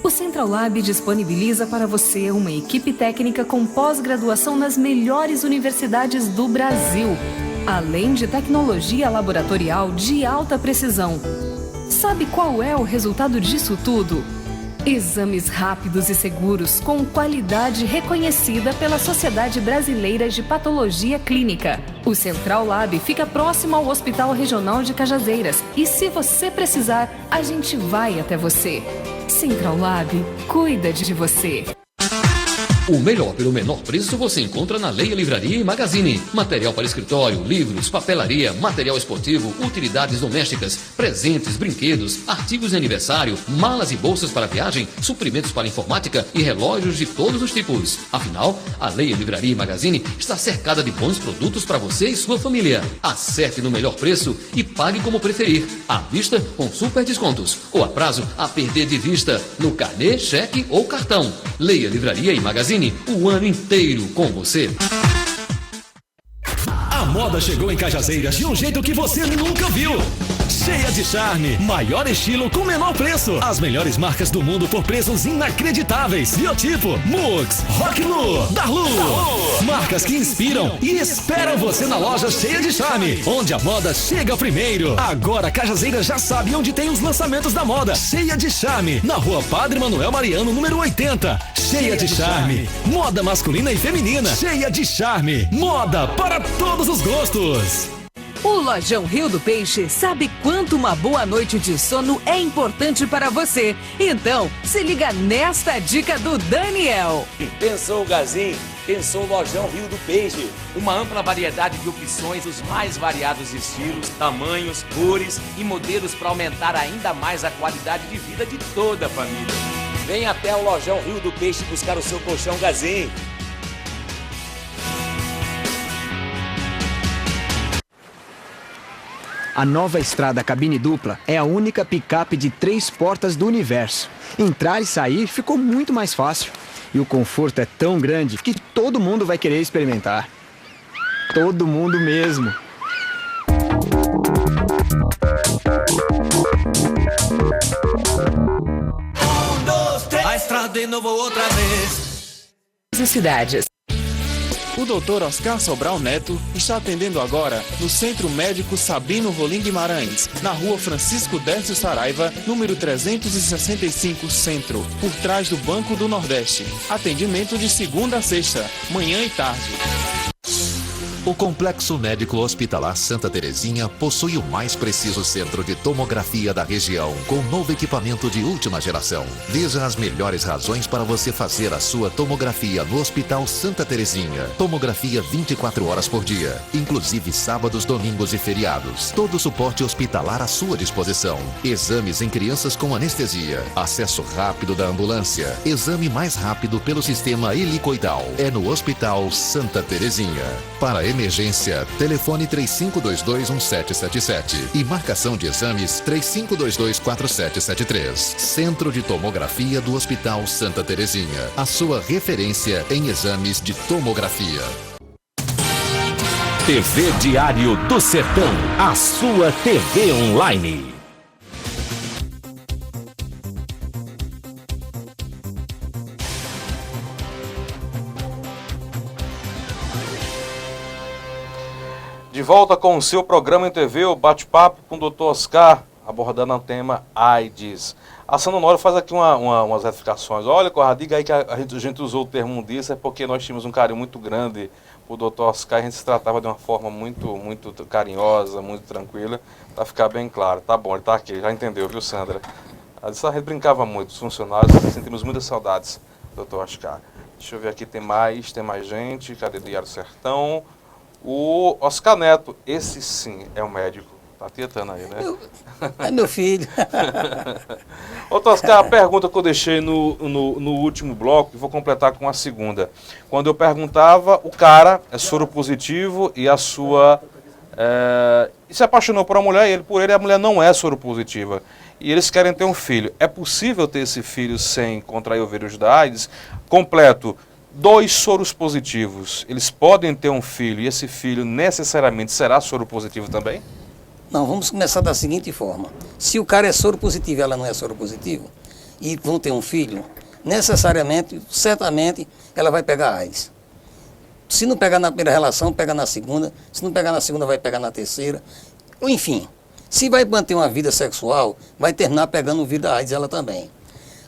O Central Lab disponibiliza para você uma equipe técnica com pós-graduação nas melhores universidades do Brasil, além de tecnologia laboratorial de alta precisão. Sabe qual é o resultado disso tudo? Exames rápidos e seguros com qualidade reconhecida pela Sociedade Brasileira de Patologia Clínica. O Central Lab fica próximo ao Hospital Regional de Cajazeiras e se você precisar, a gente vai até você. Central Lab cuida de você. O melhor pelo menor preço você encontra na Leia Livraria e Magazine. Material para escritório, livros, papelaria, material esportivo, utilidades domésticas, presentes, brinquedos, artigos de aniversário, malas e bolsas para viagem, suprimentos para informática e relógios de todos os tipos. Afinal, a Leia Livraria e Magazine está cercada de bons produtos para você e sua família. Acerte no melhor preço e pague como preferir. À vista com super descontos ou a prazo a perder de vista no carnê, cheque ou cartão. Leia Livraria e Magazine. O ano inteiro com você. A moda chegou em Cajazeiras de um jeito que você nunca viu. Cheia de charme, maior estilo com menor preço. As melhores marcas do mundo por preços inacreditáveis. Biotipo, Mugs, Rocklu, Darlu. Marcas que inspiram e esperam você na loja Cheia de Charme, onde a moda chega primeiro. Agora Cajazeiras já sabe onde tem os lançamentos da moda. Cheia de Charme, na rua Padre Manuel Mariano, número 80. Cheia de Charme, moda masculina e feminina. Cheia de Charme, moda para todos os gostos. O Lojão Rio do Peixe sabe quanto uma boa noite de sono é importante para você. Então, se liga nesta dica do Daniel. Pensou o Gazin? Pensou o Lojão Rio do Peixe. Uma ampla variedade de opções, os mais variados estilos, tamanhos, cores e modelos para aumentar ainda mais a qualidade de vida de toda a família. Venha até o Lojão Rio do Peixe buscar o seu colchão Gazin. A nova estrada cabine dupla é a única picape de 3 portas do universo. Entrar e sair ficou muito mais fácil. E o conforto é tão grande que todo mundo vai querer experimentar. Todo mundo mesmo. A estrada de novo outra vez. Cidades. O Dr. Oscar Sobral Neto está atendendo agora no Centro Médico Sabino Rolim Guimarães, na rua Francisco Décio Saraiva, número 365 Centro, por trás do Banco do Nordeste. Atendimento de segunda a sexta, manhã e tarde. O Complexo Médico Hospitalar Santa Terezinha possui o mais preciso centro de tomografia da região, com novo equipamento de última geração. Veja as melhores razões para você fazer a sua tomografia no Hospital Santa Terezinha. Tomografia 24 horas por dia, inclusive sábados, domingos e feriados. Todo o suporte hospitalar à sua disposição. Exames em crianças com anestesia. Acesso rápido da ambulância. Exame mais rápido pelo sistema helicoidal. É no Hospital Santa Terezinha. Para emergência, telefone 3522-1777 e marcação de exames 3522-4773. Centro de Tomografia do Hospital Santa Terezinha. A sua referência em exames de tomografia. TV Diário do Sertão, a sua TV online. De volta com o seu programa em TV, o bate-papo com o Dr. Oscar, abordando o tema AIDS. A Sandra Honório faz aqui umas retificações. Olha, Corrado, diga aí que a gente usou o termo um disso, é porque nós tínhamos um carinho muito grande por Dr. Oscar, a gente se tratava de uma forma muito carinhosa, muito tranquila, para ficar bem claro. Tá bom, ele tá aqui, já entendeu, viu, Sandra? A gente brincava muito, os funcionários, sentimos muitas saudades, Dr. Oscar. Deixa eu ver aqui, tem mais gente, cadê Diário Sertão? O Oscar Neto, esse sim é um médico. Tá tietando aí, né? É meu filho. Ô, Oscar, a pergunta que eu deixei no último bloco, e vou completar com a segunda. Quando eu perguntava, o cara é soro positivo e a sua... e se apaixonou por uma mulher, e por ele a mulher não é soro positiva. E eles querem ter um filho. É possível ter esse filho sem contrair o vírus da AIDS? Completo. 2 soros positivos, eles podem ter um filho e esse filho necessariamente será soro positivo também? Não, vamos começar da seguinte forma. Se o cara é soro positivo e ela não é soro positivo, e vão ter um filho, necessariamente, certamente, ela vai pegar AIDS. Se não pegar na primeira relação, pega na segunda. Se não pegar na segunda, vai pegar na terceira. Enfim, se vai manter uma vida sexual, vai terminar pegando o vírus da AIDS ela também.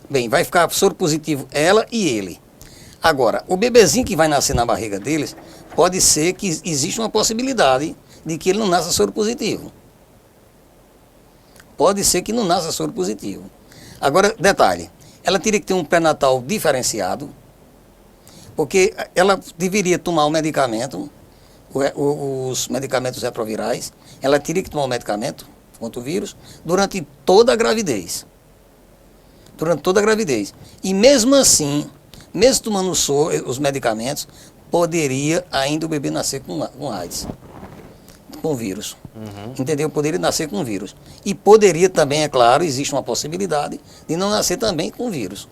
Bem, vai ficar soro positivo ela e ele. Agora, o bebezinho que vai nascer na barriga deles, pode ser que existe uma possibilidade de que ele não nasça soro positivo. Pode ser que não nasça soro positivo. Agora, detalhe, ela teria que ter um pré-natal diferenciado, porque ela deveria tomar o medicamento, os medicamentos retrovirais, ela teria que tomar o medicamento contra o vírus durante toda a gravidez. Durante toda a gravidez. E mesmo assim... Mesmo tomando os medicamentos, poderia ainda o bebê nascer com AIDS, com vírus. Entendeu? Poderia nascer com vírus. E poderia também, é claro, existe uma possibilidade de não nascer também com vírus.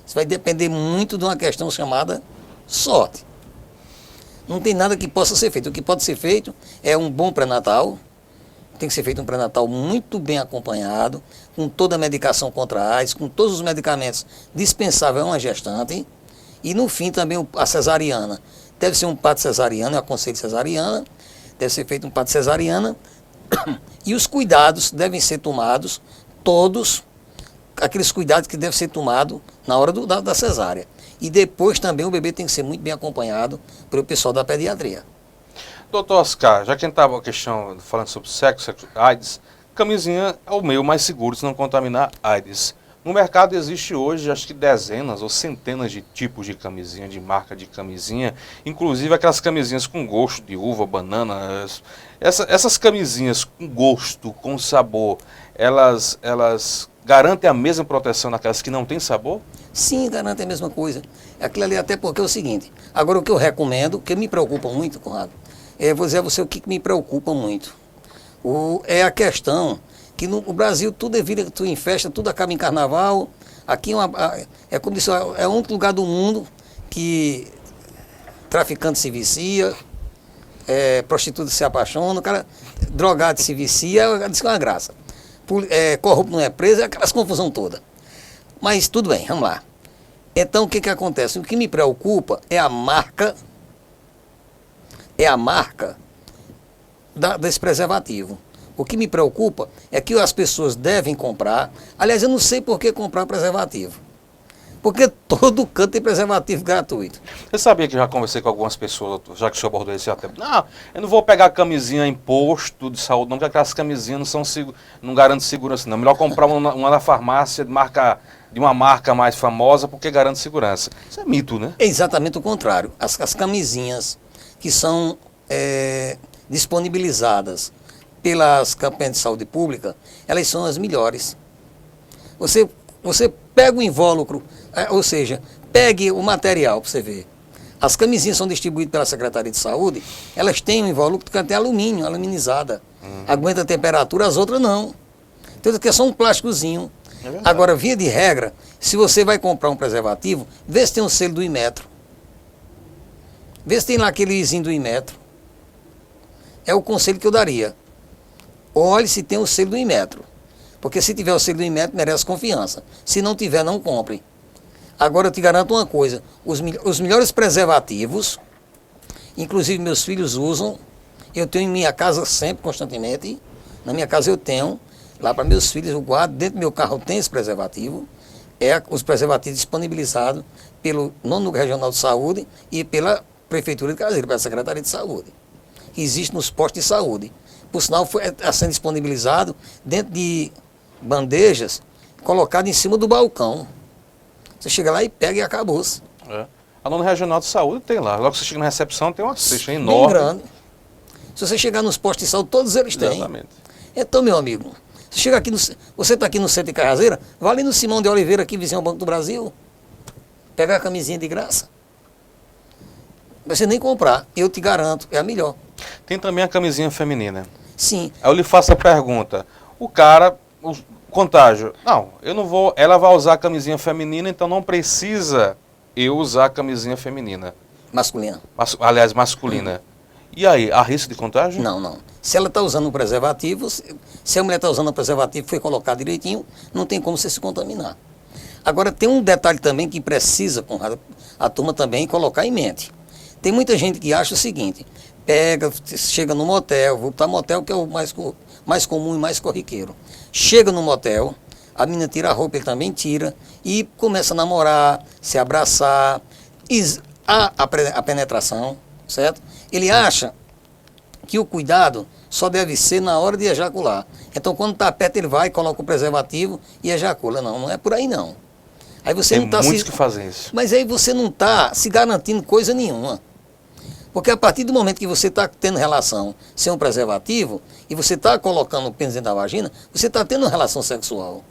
Isso vai depender muito de uma questão chamada sorte. Não tem nada que possa ser feito. O que pode ser feito é um bom pré-natal. Tem que ser feito um pré-natal muito bem acompanhado, com toda a medicação contra a AIDS, com todos os medicamentos dispensáveis a uma gestante. E no fim também a cesariana. Deve ser um parto cesariano, eu aconselho cesariana. Deve ser feito um parto cesariana. E os cuidados devem ser tomados, todos, aqueles cuidados que devem ser tomados na hora da cesárea. E depois também o bebê tem que ser muito bem acompanhado pelo pessoal da pediatria. Doutor Oscar, já que a gente estava falando sobre sexo, AIDS, camisinha é o meio mais seguro de não contaminar AIDS. No mercado existe hoje, acho que dezenas ou centenas de tipos de camisinha, de marca de camisinha, inclusive aquelas camisinhas com gosto de uva, banana. Essas camisinhas com gosto, com sabor, elas garantem a mesma proteção naquelas que não têm sabor? Sim, garantem a mesma coisa. Aquilo ali até porque é o seguinte, agora o que eu recomendo, que me preocupa muito, Conrado, vou dizer a você o que me preocupa muito. É a questão que no Brasil tudo tudo em festa, tudo acaba em carnaval. Aqui é como isso, é um único lugar do mundo que traficante se vicia, prostituta se apaixona, o cara drogado se vicia, diz que é uma graça. Corrupto não é preso, é aquelas confusão toda. Mas tudo bem, vamos lá. Então o que acontece? O que me preocupa é a marca é a marca desse preservativo. O que me preocupa é que as pessoas devem comprar. Aliás, eu não sei por que comprar preservativo. Porque todo canto tem preservativo gratuito. Você sabia que já conversei com algumas pessoas, já que o senhor abordou esse tema? Não, eu não vou pegar camisinha em posto de saúde, não, porque aquelas camisinhas não garantem segurança, não. Melhor comprar uma na farmácia de uma marca mais famosa, porque garante segurança. Isso é mito, né? É exatamente o contrário. As camisinhas que são disponibilizadas pelas campanhas de saúde pública, elas são as melhores. Você pega o invólucro, ou seja, pegue o material para você ver. As camisinhas são distribuídas pela Secretaria de Saúde, elas têm um invólucro que tem alumínio, aluminizada. Aguenta a temperatura, as outras não. Então, isso aqui é só um plásticozinho. Agora, via de regra, se você vai comprar um preservativo, vê se tem um selo do Inmetro. Vê se tem lá aquele izinho do Inmetro. É o conselho que eu daria. Olhe se tem o selo do Inmetro. Porque se tiver o selo do Inmetro, merece confiança. Se não tiver, não compre. Agora eu te garanto uma coisa. Os melhores preservativos, inclusive meus filhos usam, eu tenho em minha casa sempre, constantemente. Na minha casa eu tenho, lá para meus filhos, eu guardo, dentro do meu carro tem esse preservativo. É os preservativos disponibilizados pelo Nono Regional de Saúde e pela Prefeitura de Cajueiro, pela Secretaria de Saúde. Que existe nos postos de saúde. Por sinal, está sendo disponibilizado dentro de bandejas, colocado em cima do balcão. Você chega lá e pega e acabou-se. A Nono Regional de Saúde tem lá. Logo que você chega na recepção, tem uma caixa enorme. Bem grande. Se você chegar nos postos de saúde, todos eles têm. Exatamente. Então, meu amigo, você chega aqui você está aqui no centro de Cajazeira, vai ali no Simão de Oliveira, aqui vizinho ao Banco do Brasil, pegar a camisinha de graça. Você nem comprar, eu te garanto, é a melhor. Tem também a camisinha feminina. Sim. Aí eu lhe faço a pergunta. O cara, o contágio, não, eu não vou, ela vai usar a camisinha feminina, então não precisa eu usar a camisinha feminina. Masculina. Aliás, masculina. E aí, há risco de contágio? Não, não. Se ela está usando um preservativo, se a mulher está usando um preservativo, foi colocado direitinho, não tem como você se contaminar. Agora, tem um detalhe também que precisa, Conrado, a turma também colocar em mente. Tem muita gente que acha o seguinte, chega no motel, vou para motel que é o mais comum e mais corriqueiro. Chega no motel, a menina tira a roupa, ele também tira, e começa a namorar, se abraçar, há a penetração, certo? Ele acha que o cuidado só deve ser na hora de ejacular. Então, quando está perto, ele vai, coloca o preservativo e ejacula. Não, não é por aí não. Aí você tem não tá muitos que fazem isso. Mas aí você não está se garantindo coisa nenhuma. Porque a partir do momento que você está tendo relação sem um preservativo e você está colocando o pênis dentro da vagina, você está tendo uma relação sexual.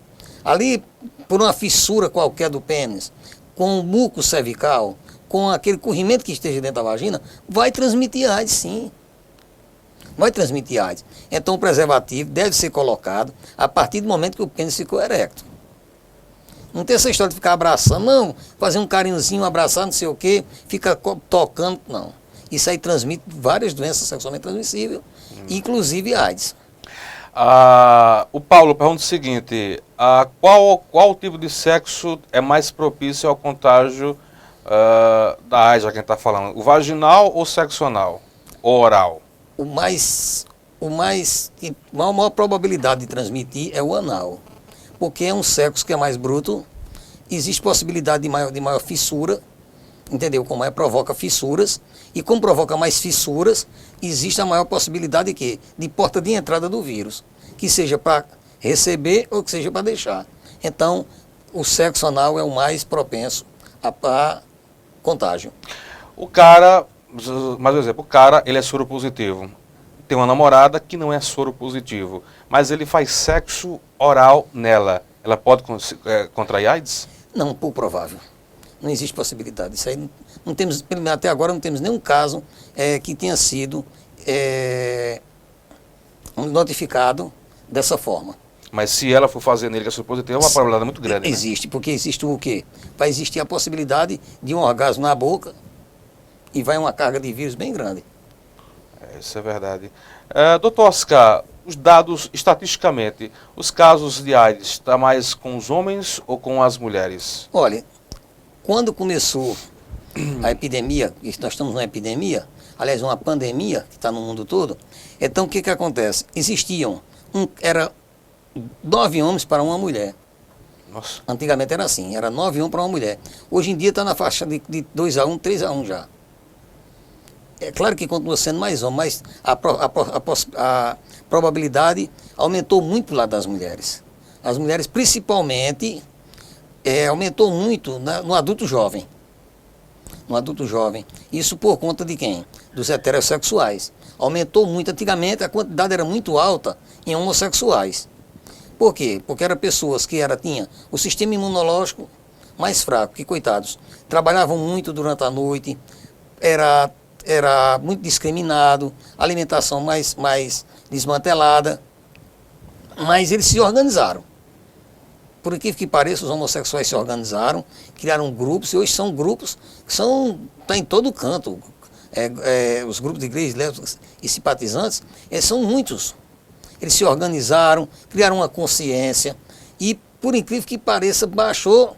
Ali, por uma fissura qualquer do pênis, com o muco cervical, com aquele corrimento que esteja dentro da vagina, vai transmitir AIDS, sim. Vai transmitir AIDS. Então o preservativo deve ser colocado a partir do momento que o pênis ficou erecto. Não tem essa história de ficar abraçando, não, fazer um carinhozinho, abraçar, não sei o quê, fica tocando, não. Isso aí transmite várias doenças sexualmente transmissíveis, inclusive AIDS. O Paulo pergunta o seguinte, qual tipo de sexo é mais propício ao contágio da AIDS, a quem está falando? O vaginal ou sexo anal? Ou oral? A maior probabilidade de transmitir é o anal, porque é um sexo que é mais bruto, existe possibilidade de maior fissura, entendeu? Como provoca fissuras, e como provoca mais fissuras, existe a maior possibilidade de quê? De porta de entrada do vírus, que seja para receber ou que seja para deixar. Então, o sexo anal é o mais propenso a contágio. O cara, mais um exemplo, o cara, ele é soro positivo. Tem uma namorada que não é soro positivo, mas ele faz sexo oral nela. Ela pode contrair AIDS? Não, pouco provável. Não existe possibilidade. Isso aí não temos, até agora não temos nenhum caso que tenha sido notificado dessa forma. Mas se ela for fazer nele que é soro positivo, é uma probabilidade muito grande. Existe, né? Porque existe o quê? Vai existir a possibilidade de um orgasmo na boca e vai uma carga de vírus bem grande. Isso é verdade. Doutor Oscar, os dados, estatisticamente, os casos de AIDS, está mais com os homens ou com as mulheres? Olha, quando começou a epidemia, e nós estamos numa epidemia, aliás, uma pandemia que está no mundo todo. Então, o que acontece? Existiam, era 9 homens para uma mulher. Nossa. Antigamente era assim, era 9 homens para uma mulher. Hoje em dia está na faixa de 2-1, 3-1 já. É claro que continua sendo mais homem, mas a probabilidade aumentou muito do lado das mulheres. As mulheres, principalmente, aumentou muito no adulto jovem. No adulto jovem. Isso por conta de quem? Dos heterossexuais. Aumentou muito. Antigamente a quantidade era muito alta em homossexuais. Por quê? Porque eram pessoas que tinham o sistema imunológico mais fraco, que coitados, trabalhavam muito durante a noite, era muito discriminado, alimentação mais desmantelada, mas eles se organizaram. Por incrível que pareça, os homossexuais se organizaram, criaram grupos, e hoje são grupos que estão em todo canto. Os grupos de igrejas lésbicas e simpatizantes, são muitos. Eles se organizaram, criaram uma consciência e, por incrível que pareça, baixou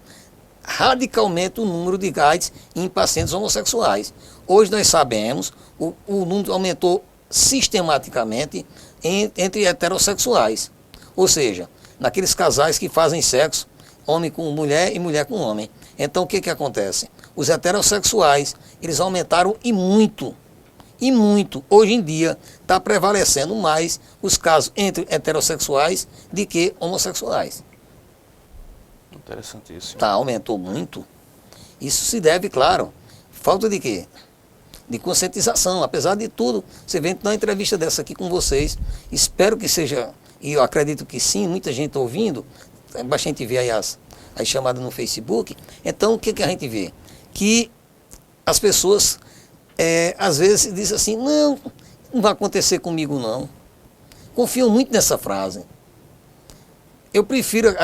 radicalmente o número de AIDS em pacientes homossexuais. Hoje nós sabemos, o número aumentou sistematicamente entre heterossexuais. Ou seja, naqueles casais que fazem sexo, homem com mulher e mulher com homem. Então o que acontece? Os heterossexuais, eles aumentaram e muito. Hoje em dia está prevalecendo mais os casos entre heterossexuais do que homossexuais. Interessantíssimo. Aumentou muito. Isso se deve, claro, falta de quê? De conscientização. Apesar de tudo, você vem na entrevista dessa aqui com vocês, espero que seja, e eu acredito que sim, muita gente ouvindo, bastante vê aí as chamadas no Facebook. Então o que a gente vê? Que as pessoas às vezes dizem assim, não vai acontecer comigo não. Confio muito nessa frase. Eu prefiro,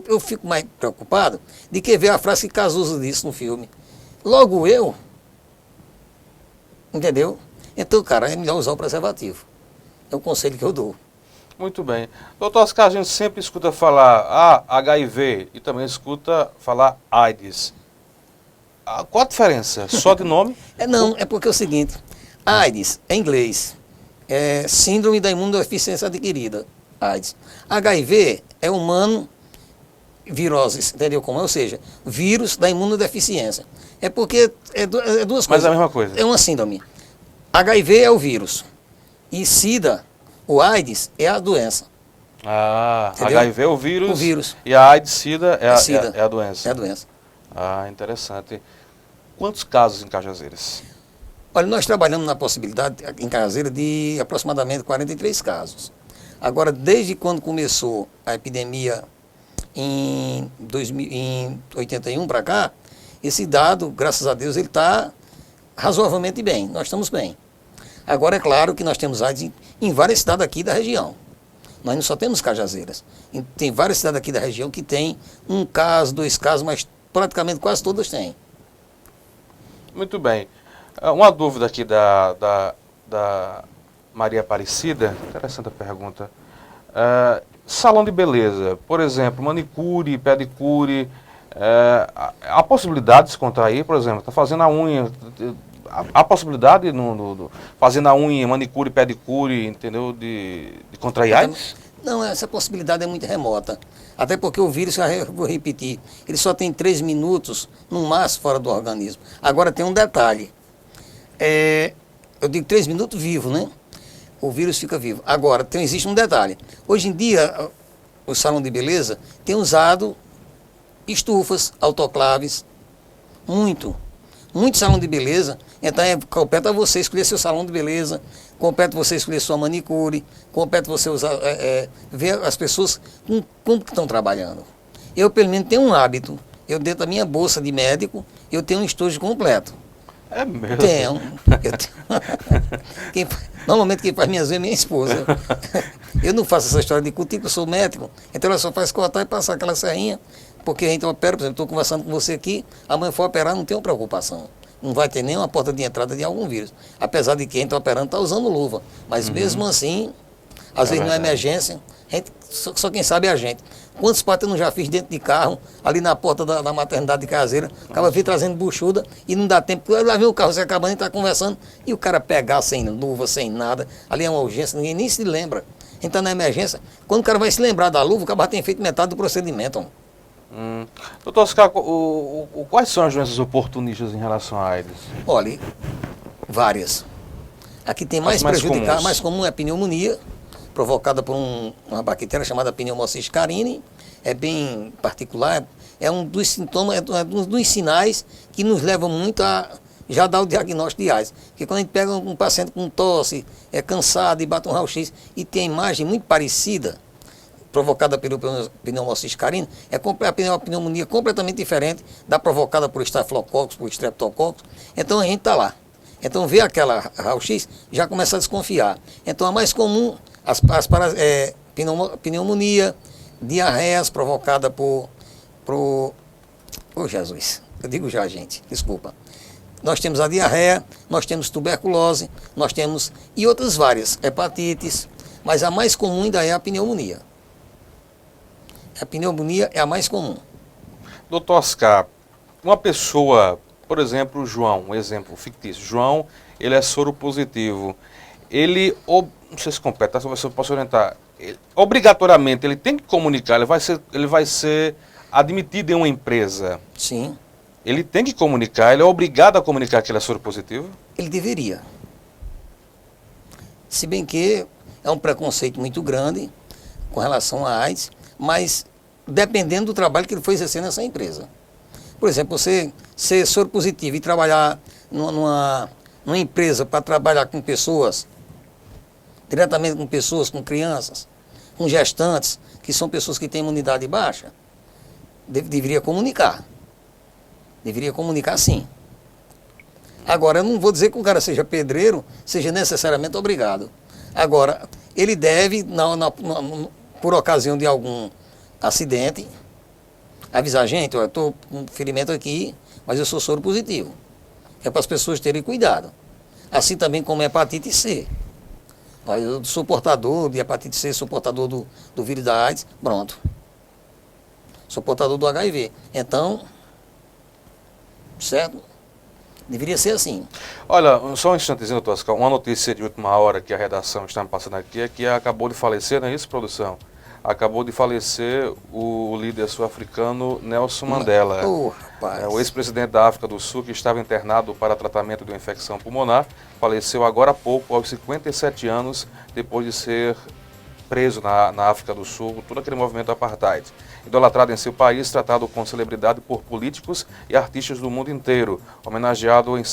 eu fico mais preocupado de que ver a frase que Cazuza disse no filme. Logo eu, entendeu? Então, cara, é melhor usar o preservativo. É o conselho que eu dou. Muito bem. Doutor Oscar, a gente sempre escuta falar HIV e também escuta falar AIDS. Qual a diferença? Só de nome? Não, é porque é o seguinte, AIDS é inglês, é síndrome da imunodeficiência adquirida, AIDS. HIV é humano virose, entendeu como é? Ou seja, vírus da imunodeficiência. É porque é duas coisas. Mas é a mesma coisa. É uma síndrome. HIV é o vírus e SIDA, o AIDS, é a doença. Entendeu? HIV é o vírus. E a AIDS, SIDA, é a doença. É a doença. Interessante. Quantos casos em Cajazeiras? Olha, nós trabalhamos na possibilidade em Cajazeiras de aproximadamente 43 casos. Agora, desde quando começou a epidemia em 81 para cá, esse dado, graças a Deus, ele está razoavelmente bem. Nós estamos bem. Agora, é claro que nós temos AIDS em várias cidades aqui da região. Nós não só temos Cajazeiras. Tem várias cidades aqui da região que tem 1 caso, 2 casos, mas praticamente quase todas têm. Muito bem. Uma dúvida aqui da Maria Aparecida. Interessante a pergunta. Salão de beleza, por exemplo, manicure, pedicure, há possibilidade de se contrair, por exemplo, está fazendo a unha, há possibilidade fazendo a unha, manicure, pedicure, entendeu, de contrair AIDS? Não, essa possibilidade é muito remota. Até porque o vírus, vou repetir, ele só tem 3 minutos, no máximo, fora do organismo. Agora tem um detalhe. Eu digo 3 minutos vivo, né? O vírus fica vivo. Agora, existe um detalhe. Hoje em dia, o salão de beleza tem usado estufas, autoclaves, muito salão de beleza. Então, compete a você escolher seu salão de beleza, compete você escolher sua manicure, compete você usar, ver as pessoas como que estão trabalhando. Eu, pelo menos, tenho um hábito. Eu, dentro da minha bolsa de médico, eu tenho um estojo completo. É mesmo? Tenho. Normalmente quem faz minhas unhas é minha esposa. Eu não faço essa história de cutícula, eu sou médico, então ela só faz cortar e passar aquela serrinha, porque a gente opera, por exemplo, estou conversando com você aqui, amanhã for operar, não tenho preocupação. Não vai ter nenhuma porta de entrada de algum vírus. Apesar de que quem está operando está usando luva. Mas mesmo assim, Às vezes verdade. na emergência, só quem sabe é a gente. Quantos partos eu não já fiz dentro de carro, ali na porta da maternidade de Caseira, acaba vir trazendo buchuda e não dá tempo. Lá vem o carro se acabando e está conversando, e o cara pegar sem luva, sem nada, ali é uma urgência, ninguém nem se lembra. Então na emergência, quando o cara vai se lembrar da luva, o cara tem feito metade do procedimento. Doutor Oscar, quais são as doenças oportunistas em relação à AIDS? Olha, várias. Aqui tem mais prejudicada, comuns. mais comum é a pneumonia, provocada por uma bactéria chamada Pneumocystis carini. É bem particular, é um dos sintomas, é um dos sinais que nos levam muito a já dar o diagnóstico de AIDS. Porque quando a gente pega um paciente com tosse, é cansado e bate um raio-x e tem a imagem muito parecida, provocada pelo Pneumocystis carini, é uma pneumonia completamente diferente da provocada por Staphylococcus, por Streptococcus. Então a gente está lá. Então vê aquela raio-x, já começa a desconfiar. Então a mais comum, pneumonia, diarreias provocadas por Jesus, eu digo já, gente, desculpa. Nós temos a diarreia, nós temos tuberculose, nós temos e outras várias, hepatites, mas a mais comum ainda é a pneumonia. A pneumonia é a mais comum. Doutor Oscar, uma pessoa, por exemplo, o João, um exemplo fictício. João, ele é soro positivo. Ele, não sei se completa, se eu posso orientar. Obrigatoriamente, ele tem que comunicar, ele vai ser admitido em uma empresa. Sim. Ele tem que comunicar, ele é obrigado a comunicar que ele é soro positivo? Ele deveria. Se bem que é um preconceito muito grande com relação à AIDS, mas dependendo do trabalho que ele for exercer nessa empresa. Por exemplo, você ser soro positivo e trabalhar numa empresa para trabalhar com pessoas, diretamente com pessoas, com crianças, com gestantes, que são pessoas que têm imunidade baixa, deveria comunicar. Deveria comunicar sim. Agora, eu não vou dizer que o cara seja pedreiro, seja necessariamente obrigado. Agora, ele deve, por ocasião de algum acidente, avisar a gente, olha, estou com um ferimento aqui, mas eu sou soro positivo. É para as pessoas terem cuidado. Assim também como a hepatite C. Eu sou portador de hepatite C, sou portador do vírus da AIDS, pronto. Sou portador do HIV. Então, certo? Deveria ser assim. Olha, só um instantezinho, doutor Oscar, uma notícia de última hora que a redação está me passando aqui é que acabou de falecer, não é isso, produção? Acabou de falecer o líder sul-africano Nelson Mandela. Rapaz. O ex-presidente da África do Sul, que estava internado para tratamento de uma infecção pulmonar, faleceu agora há pouco, aos 57 anos, depois de ser preso na África do Sul, todo aquele movimento apartheid. Idolatrado em seu país, tratado com celebridade por políticos e artistas do mundo inteiro, homenageado com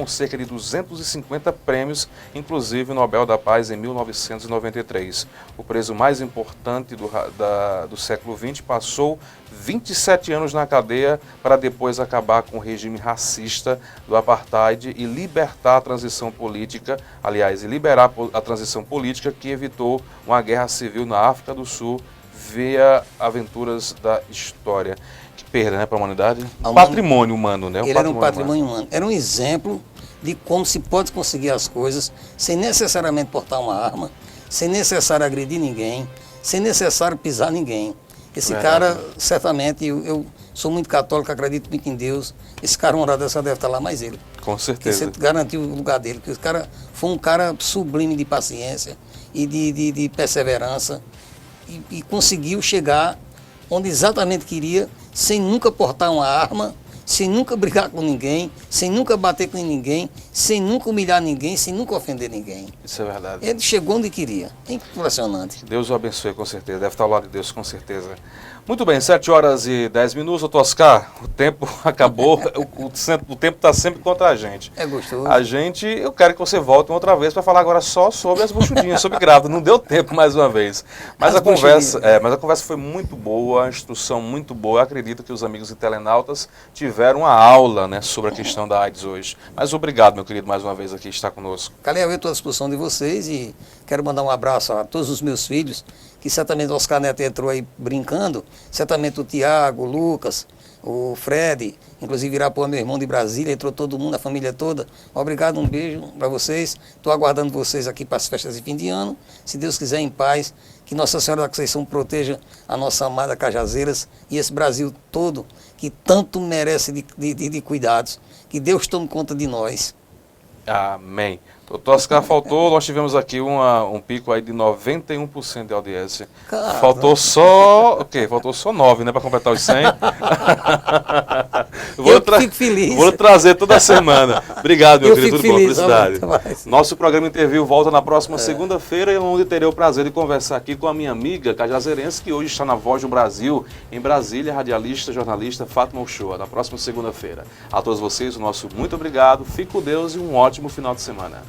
cerca de 250 prêmios, inclusive o Nobel da Paz em 1993. O preso mais importante do século XX passou 27 anos na cadeia para depois acabar com o regime racista do apartheid e libertar a transição política, aliás, e liberar a transição política que evitou uma guerra civil na África do Sul via aventuras da história. Que perda, né, para a humanidade? Patrimônio humano, né? Ele era um patrimônio humano. Era um exemplo de como se pode conseguir as coisas sem necessariamente portar uma arma, sem necessário agredir ninguém, sem necessário pisar ninguém. Esse cara, certamente, eu sou muito católico, acredito muito em Deus. Esse cara, uma hora dessa, deve estar lá mais ele. Com certeza. Porque você garantiu o lugar dele. Porque esse cara foi um cara sublime de paciência e de perseverança. E conseguiu chegar onde exatamente queria, sem nunca portar uma arma, sem nunca brigar com ninguém, sem nunca bater com ninguém, sem nunca humilhar ninguém, sem nunca ofender ninguém. Isso é verdade. Ele chegou onde queria. É impressionante. Deus o abençoe, com certeza. Deve estar ao lado de Deus, com certeza. Muito bem, 7 horas e 10 minutos, doutor Oscar. O tempo acabou, o tempo está sempre contra a gente. É gostoso. Eu quero que você volte outra vez para falar agora só sobre as buchudinhas, sobre grávida. Não deu tempo mais uma vez. Mas a conversa foi muito boa, a instrução muito boa. Eu acredito que os amigos telenautas tiveram uma aula, né, sobre a questão da AIDS hoje. Mas obrigado, meu querido, mais uma vez aqui estar conosco. Calhau, eu estou à disposição de vocês e quero mandar um abraço a todos os meus filhos, que certamente o Oscar Neto entrou aí brincando, certamente o Tiago, o Lucas, o Fred, inclusive Irapuã, meu irmão de Brasília, entrou todo mundo, a família toda. Obrigado, um beijo para vocês. Estou aguardando vocês aqui para as festas de fim de ano. Se Deus quiser, em paz. Que Nossa Senhora da Conceição proteja a nossa amada Cajazeiras e esse Brasil todo, que tanto merece de cuidados. Que Deus tome conta de nós. Amém. Doutor Oscar, faltou, nós tivemos aqui um pico aí de 91% de audiência. Caramba. Faltou só, Faltou só 9, né, para completar os 100. Fico feliz. Vou trazer toda semana. Obrigado, meu querido, fico pela feliz, publicidade. Nosso programa Interview volta na próxima segunda-feira, onde terei o prazer de conversar aqui com a minha amiga cajazeirense, que hoje está na Voz do Brasil, em Brasília, radialista, jornalista Fátima Uchoa, na próxima segunda-feira. A todos vocês, o nosso muito obrigado, fique com Deus e um ótimo final de semana.